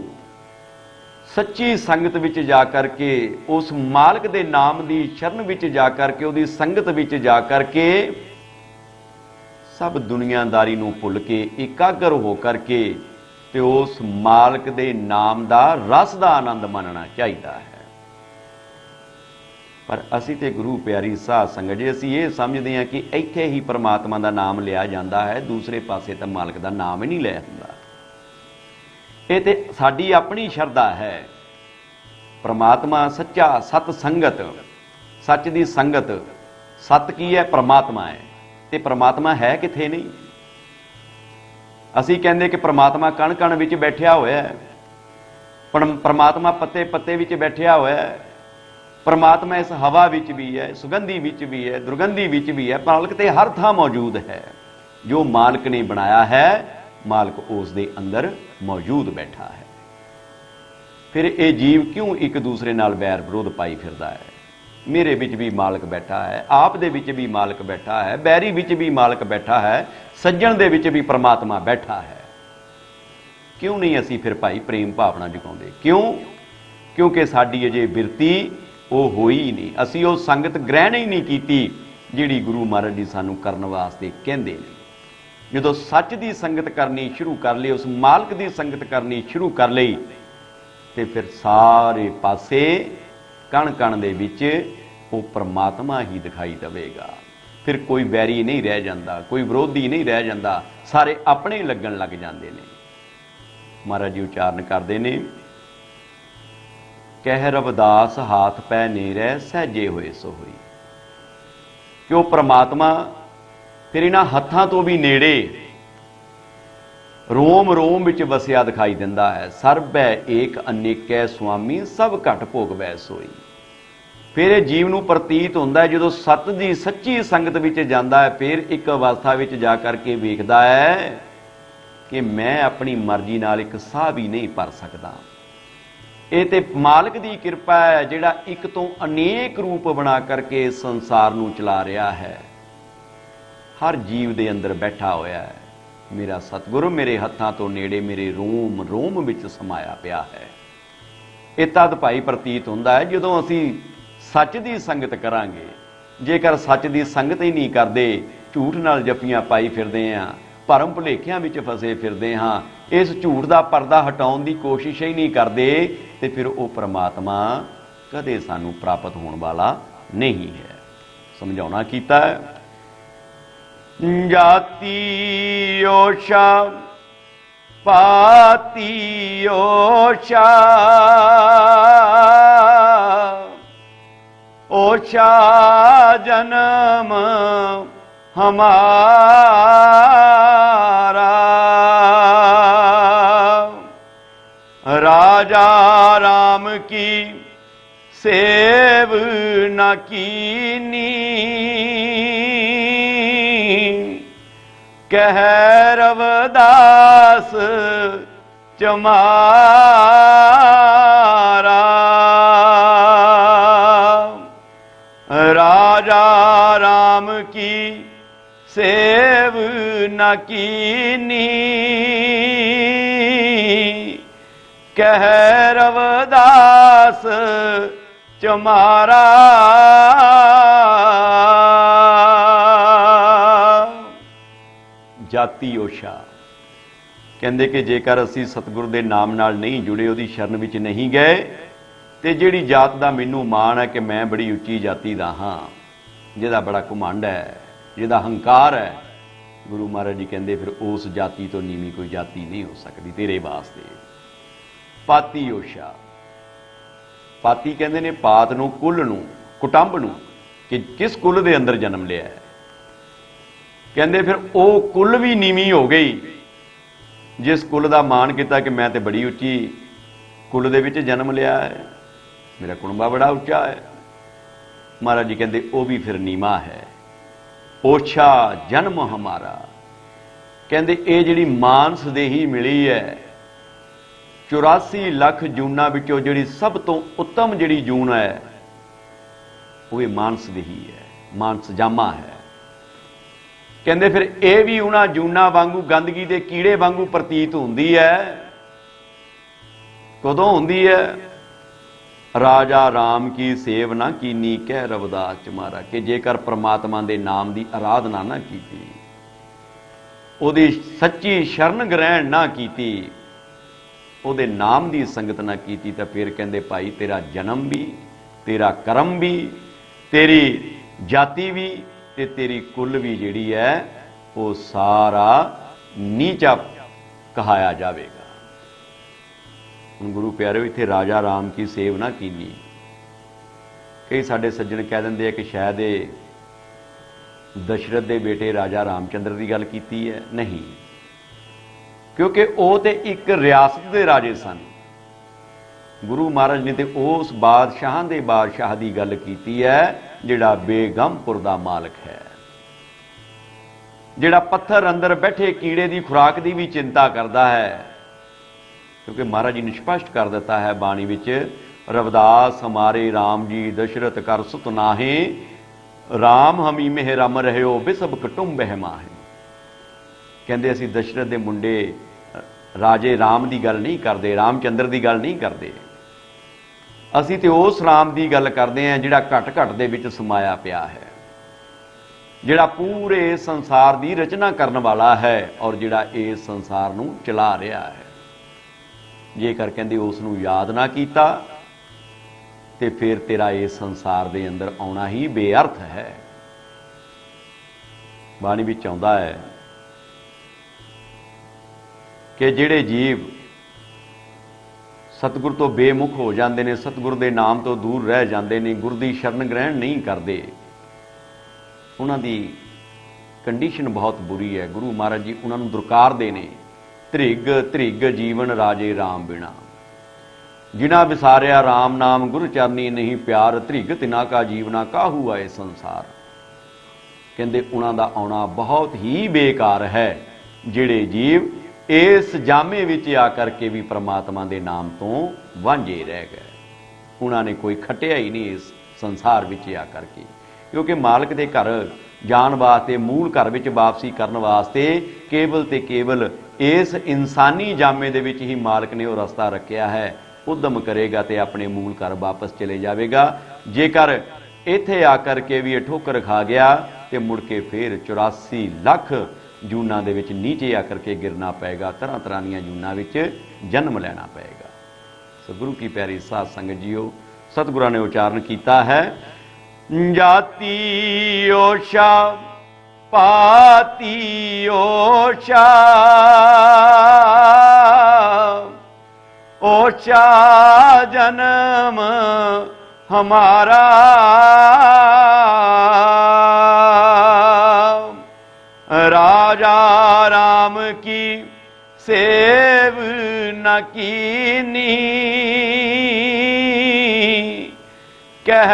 A: सच्ची संगत विच जा करके, उस मालक दे नाम दी शरण विच जा करके, उहदी संगत विच जा करके सब दुनियादारी नूं भुल के एकाग्र हो करके ते उस मालक दे नाम दा रस दा आनंद मानना चाहिए है। पर असी ते गुरु प्यारी साध संगत जी असी ये समझते हैं कि इत्थे ही परमात्मा दा नाम लिया जाता है, दूसरे पासे तो मालक दा नाम ही नहीं लिया जाता। ये ते साडी अपनी श्रद्धा है। परमात्मा सच्चा, सत संगत, सच दी संगत, सत की है परमात्मा है, ते परमात्मा है किथे नहीं। असी कहते कि परमात्मा कण कण विच बैठिया होया है, परमात्मा पत्ते पत्ते विच बैठिया होया है, परमात्मा इस हवा विच भी है, सुगंधी विच भी है, दुर्गंधी विच भी है। मालक ते हर थां मौजूद है। जो मालक ने बनाया है, मालक उस दे अंदर मौजूद बैठा है। फिर ये जीव क्यों एक दूसरे नाल बैर विरोध पाई फिरदा है। मेरे विच भी मालक बैठा है, आप दे विच भी मालक बैठा है, बैरी विच भी मालक बैठा है, सज्जण दे विच भी परमात्मा बैठा है। क्यों नहीं असी फिर भाई प्रेम भावना जगाउंदे? क्यों? क्योंकि साडी अजे बिरती वो होई ही नहीं, असी वो संगत ग्रहण ही नहीं कीती जिहड़ी गुरु महाराज जी सानू करन वास्ते कहंदे ने। जदों सच दी संगत करनी शुरू कर लई, उस मालक दी संगत करनी शुरू कर लई, ते फिर सारे पासे कण कण दे विच वो परमात्मा ही दिखाई देवेगा। फिर कोई बैरी नहीं रह जाता, कोई विरोधी नहीं रह जाता, सारे अपने लगन लग जाते हैं। महाराज जी उचारण करते हैं, कह रविदास हाथ पै नेरै सहजे होए सो होई। क्यों परमात्मा फिर इन्हां हत्थां तो भी नेड़े रोम रोम विच वसिया दिखाई दिंदा है। सर्ब है एक अनेकै स्वामी सब घट भोगवै सोई। फिर जीव नूं प्रतीत होंदा है जदों सत दी सच्ची संगत विच जांदा है, फिर एक अवस्था विच जा करके वेखदा है कि मैं अपनी मर्जी नाल एक साह भी नहीं भर सकदा। ये ते मालक दी किरपा है जिहड़ा एक तो अनेक रूप बना करके संसार नूं चला रहा है। हर जीव दे अंदर बैठा होया है। मेरा सतगुरु मेरे हत्थां तो नेड़े, मेरे रोम रोम विच समाया पिया है। ਇਹ ਤਦ ਭਾਈ ਪ੍ਰਤੀਤ ਹੁੰਦਾ ਹੈ ਜਦੋਂ ਅਸੀਂ ਸੱਚ ਦੀ ਸੰਗਤ ਕਰਾਂਗੇ। ਜੇਕਰ ਸੱਚ ਦੀ ਸੰਗਤ ਹੀ ਨਹੀਂ ਕਰਦੇ, ਝੂਠ ਨਾਲ ਜੱਫੀਆਂ ਪਾਈ ਫਿਰਦੇ ਹਾਂ, ਭਰਮ ਭੁਲੇਖਿਆਂ ਵਿੱਚ ਫਸੇ ਫਿਰਦੇ ਹਾਂ, ਇਸ ਝੂਠ ਦਾ ਪਰਦਾ ਹਟਾਉਣ ਦੀ ਕੋਸ਼ਿਸ਼ ਹੀ ਨਹੀਂ ਕਰਦੇ, ਤੇ ਫਿਰ ਉਹ ਪ੍ਰਮਾਤਮਾ ਕਦੇ ਸਾਨੂੰ ਪ੍ਰਾਪਤ ਹੋਣ ਵਾਲਾ ਨਹੀਂ ਹੈ। ਸਮਝਾਉਣਾ ਕੀਤਾ ਹੈ। ਜਾਤੀ ਓਸ਼ਾ ਪਾਤੀ ਓਸ਼ਾ, ओशा जन्म हमारा, राजा राम की सेव न कीनी, कह रविदास चमारा, राजा राम की सेव न कीनी, कह रविदास चमारा। जाति ओशा कहते कि जेकर असी सतगुरु के नाम नाल नहीं जुड़े, उहदी शरण विच नहीं गए, ਤੇ ਜਿਹੜੀ ਜਾਤ ਦਾ ਮੈਨੂੰ ਮਾਣ ਹੈ ਕਿ ਮੈਂ ਬੜੀ ਉੱਚੀ ਜਾਤੀ ਦਾ ਹਾਂ, ਜਿਹਦਾ ਬੜਾ ਘਮੰਡ ਹੈ, ਜਿਹਦਾ ਹੰਕਾਰ ਹੈ, ਗੁਰੂ ਮਹਾਰਾਜ ਜੀ ਕਹਿੰਦੇ ਫਿਰ ਉਸ ਜਾਤੀ ਤੋਂ ਨੀਵੀਂ ਕੋਈ ਜਾਤੀ ਨਹੀਂ ਹੋ ਸਕਦੀ ਤੇਰੇ ਵਾਸਤੇ। ਪਾਤੀ ਓਸ਼ਾ, ਪਾਤੀ ਕਹਿੰਦੇ ਨੇ ਪਾਤ ਨੂੰ, ਕੁੱਲ ਨੂੰ, ਕੁਟੰਬ ਨੂੰ, ਕਿ ਕਿਸ ਕੁੱਲ ਦੇ ਅੰਦਰ ਜਨਮ ਲਿਆ ਹੈ। ਕਹਿੰਦੇ ਫਿਰ ਉਹ ਕੁੱਲ ਵੀ ਨੀਵੀਂ ਹੋ ਗਈ ਜਿਸ ਕੁੱਲ ਦਾ ਮਾਣ ਕੀਤਾ ਕਿ ਮੈਂ ਤੇ ਬੜੀ ਉੱਚੀ ਕੁੱਲ ਦੇ ਵਿੱਚ ਜਨਮ ਲਿਆ ਹੈ, मेरा कुणबा बड़ा उच्चा है। महाराज जी कहते वो भी फिर नीमा है। ओछा जन्म हमारा, कहते ये जिहड़ी मानस देही मिली है, 84 लख जूना विचों जिहड़ी सब तो उत्तम जिहड़ी जून है वो मानस देही है, मानस जामा है। कहते फिर ये भी उन्हां जूना वांगू गंदगी दे कीड़े वांगू प्रतीत हुंदी है। कदों हुंदी है? राजा राम की सेव ना कीनी, कह रविदास चमारा, कि जेकर परमात्मा के नाम की आराधना ना की, उहदी सच्ची शरण ग्रहण ना की, उहदे नाम की संगत ना की, तो फिर कहते भाई तेरा जन्म भी, तेरा कर्म भी, तेरी जाति भी, ते तेरी कुल भी जिहड़ी है वो सारा नीचा कहाया जाएगा। गुरु प्यारे इत्थे राजा राम की सेव ना कीनी, कई साडे सज्जन कह देंदे कि शायद दशरथ के बेटे राजा रामचंद्र की गल कीती है। नहीं, क्योंकि वो तो एक रियासत के राजे सन। गुरु महाराज ने तो उस बादशाह के बादशाह की गल कीती है जिहड़ा बेगमपुर का मालक है, जिहड़ा पत्थर अंदर बैठे कीड़े की खुराक की भी चिंता करता है। क्योंकि महाराज जी ने स्पष्ट कर दिता है बाणी विच, रविदास हमारे राम जी दशरथ कर सुत नाहे, राम हमी मेह रम रहो बिसब कुटुंब माहे। कहते असी दशरथ के मुंडे राजे राम की गल नहीं करते, रामचंद्र की गल नहीं करते, असी तो उस राम की गल करते हैं जिहड़ा घट घट दे विच समाया पिया है, जिहड़ा पूरे संसार की रचना करने वाला है और जिहड़ा इस संसार नूं चला रहा है। जेकर कहते उसनूं याद ना कीता ते फिर तेरा इस संसार दे अंदर आउणा ही बेअर्थ है। बाणी विच आउंदा है कि जिहड़े जीव सतगुर तो बेमुख हो जाते हैं, सतगुर के नाम तो दूर रह जाते हैं, गुर की शरण ग्रहण नहीं करते, उन्हां दी कंडीशन बहुत बुरी है। गुरु महाराज जी उन्हां नूं दुरकारदे ने, ਧ੍ਰਿਗ ਧ੍ਰਿਗ ਜੀਵਨ ਰਾਜੇ ਰਾਮ ਬਿਨਾ, जिना विसारिया राम नाम गुरु चरनी नहीं प्यार, ਧ੍ਰਿਗ तिना का जीवना काहू आए संसार। कहते उन्हां दा आउणा बहुत ही बेकार है, जिहड़े जीव इस जामे विच आ करके भी परमात्मा दे नाम तो वांझे रह गए। उन्होंने कोई खटिया ही नहीं इस संसार विच आ करके, क्योंकि मालिक दे घर जाण वास्ते, मूल घर विच वापसी करन वास्ते केवल ते केवल इस इंसानी जामे दे विच ही मालिक ने वो रस्ता रखिया है। उद्यम करेगा तो अपने मूल घर वापस चले जाएगा। जेकर इत्थे आकर के भी ठोकर खा गया तो मुड़ के फिर 84 लाख जूना दे विच नीचे आकर के गिरना पेगा, तरह तरह दी जूना विच जन्म लेना पेगा। सो गुरु की प्यारी साध संगत जीओ, सतगुरां ने उच्चारण किया है, जाति ओशा पाती ओशा, ओशा जन्म हमारा, राजा राम की सेव न कीनी, कह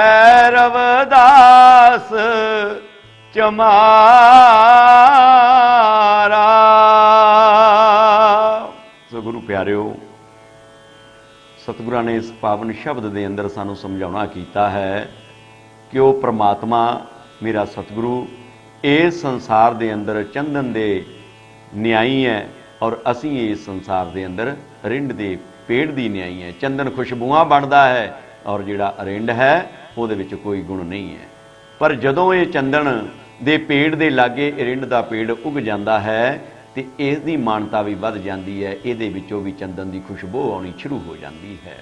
A: रवदास चमारा। सो गुरु प्यारिओ, सतगुरां ने इस पावन शब्द के अंदर सानू समझाउणा कीता है कि वह परमात्मा मेरा सतगुरु इस संसार के अंदर चंदन दे न्याई है और असी इस संसार के अंदर रिंड दे पेड़ की न्याई है। चंदन खुशबुआं बनता है और जिहड़ा रिंड है उहदे विच कोई गुण नहीं है, पर जदों ये चंदन दे पेड़ दे लागे रिंड का पेड़ उग जाता है तो इसकी मानता भी वध जाती है, इहदे विचों भी चंदन की खुशबू आनी शुरू हो जाती है।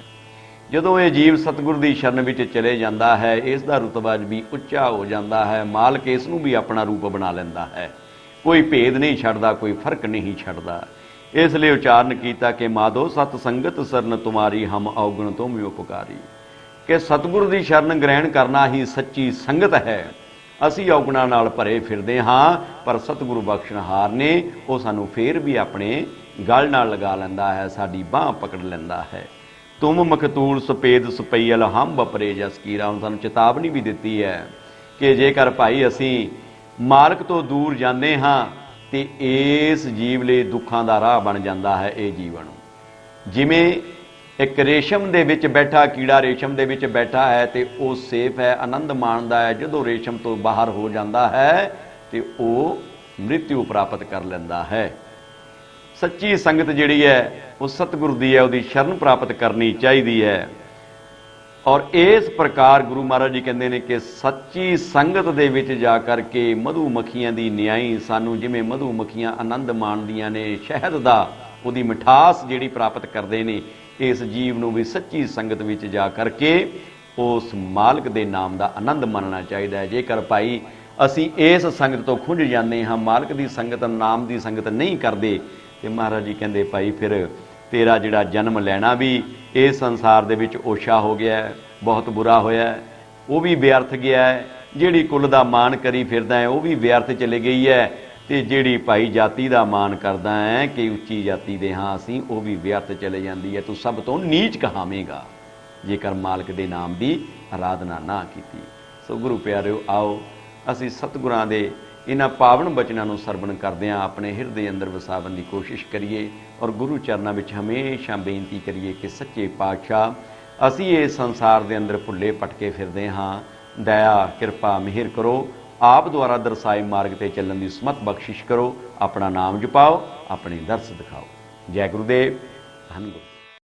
A: जदों ये जीव सतगुर की शरण विच चले जाता है, इसका रुतबा भी उच्चा हो जाता है, मालक इसनूं भी अपना रूप बना लैंदा है, कोई भेद नहीं छड्डदा, कोई फर्क नहीं छड्डदा। इसलिए उच्चारण किया कि माधो सत संगत सरन तुम्हारी, हम अवगुण तुम उपकारी, कि सतगुर की शरण ग्रहण करना ही सच्ची संगत है। असी अवगुणां नाल भरे फिरदे हाँ, पर सतगुरु बख्शणहार ने वो सानू फिर भी अपने गल नाल लगा लैंदा है, साडी बांह पकड़ लैंदा है। तुम मखतूल सफेद सपैयल हम बपरे जस कीरा। हुण सानू चेतावनी भी दिती है कि जेकर भाई असी मालक तो दूर जाते हाँ तो इस जीव लिए दुखों का राह बन जाता है। ये जीवन जिमें एक रेशम दे विच बैठा कीड़ा रेशम दे विच बैठा है तो वह सेफ है, आनंद माणदा है। जदों रेशम तो बाहर हो जाता है तो वह मृत्यु प्राप्त कर लैंदा है। सच्ची संगत जिहड़ी है वो सतगुरु दी है, उसकी शरण प्राप्त करनी चाहिए है। और इस प्रकार गुरु महाराज जी कहते हैं कि सच्ची संगत दे विच जा करके मधुमक्खियां दी न्याई सानू जिवें मधुमक्खियां आनंद माणदियां ने शहद दा उहदी मिठास जिहड़ी प्राप्त करदे ने, इस जीव नूं भी सच्ची संगत विच जा करके उस मालक दे नाम दा आनंद मानना चाहिए है। जेकर भाई असी इस संगत तो खुंझ जाते हाँ, मालक दी संगत नाम दी संगत नहीं करते, तो महाराज जी कहते भाई फिर तेरा जिहड़ा जन्म लैना भी इस संसार दे विच ओछा हो गया है, बहुत बुरा होया है, वो भी व्यर्थ गया है। जिहड़ी कुल दा मान करी फिरदा है वो भी व्यर्थ चले गई है, तो जिहड़ी भाई जाति दा मान करदा है कि उच्ची जाति दे हाँ असीं, वो भी व्यर्थ चले जाती है। तू सब तो नीच कहावेगा जेकर मालक दे नाम की आराधना ना कीती। सो गुरु प्यारिओ, आओ असीं सतगुरां दे इन्हां पावन बचनां नूं सरवण करदिआं अपने हिरदे अंदर वसावन की कोशिश करिए और गुरु चरनां विच हमेशा बेनती करिए कि सच्चे पातशाह असीं इस संसार दे अंदर भुल्ले भटके फिरदे हाँ, दया किरपा मिहर करो, आप द्वारा दर्शाए मार्ग ते चलण दी समत बख्शिश करो, अपना नाम जपाओ, अपने दर्श दिखाओ। जय गुरुदेव, धन गुरु।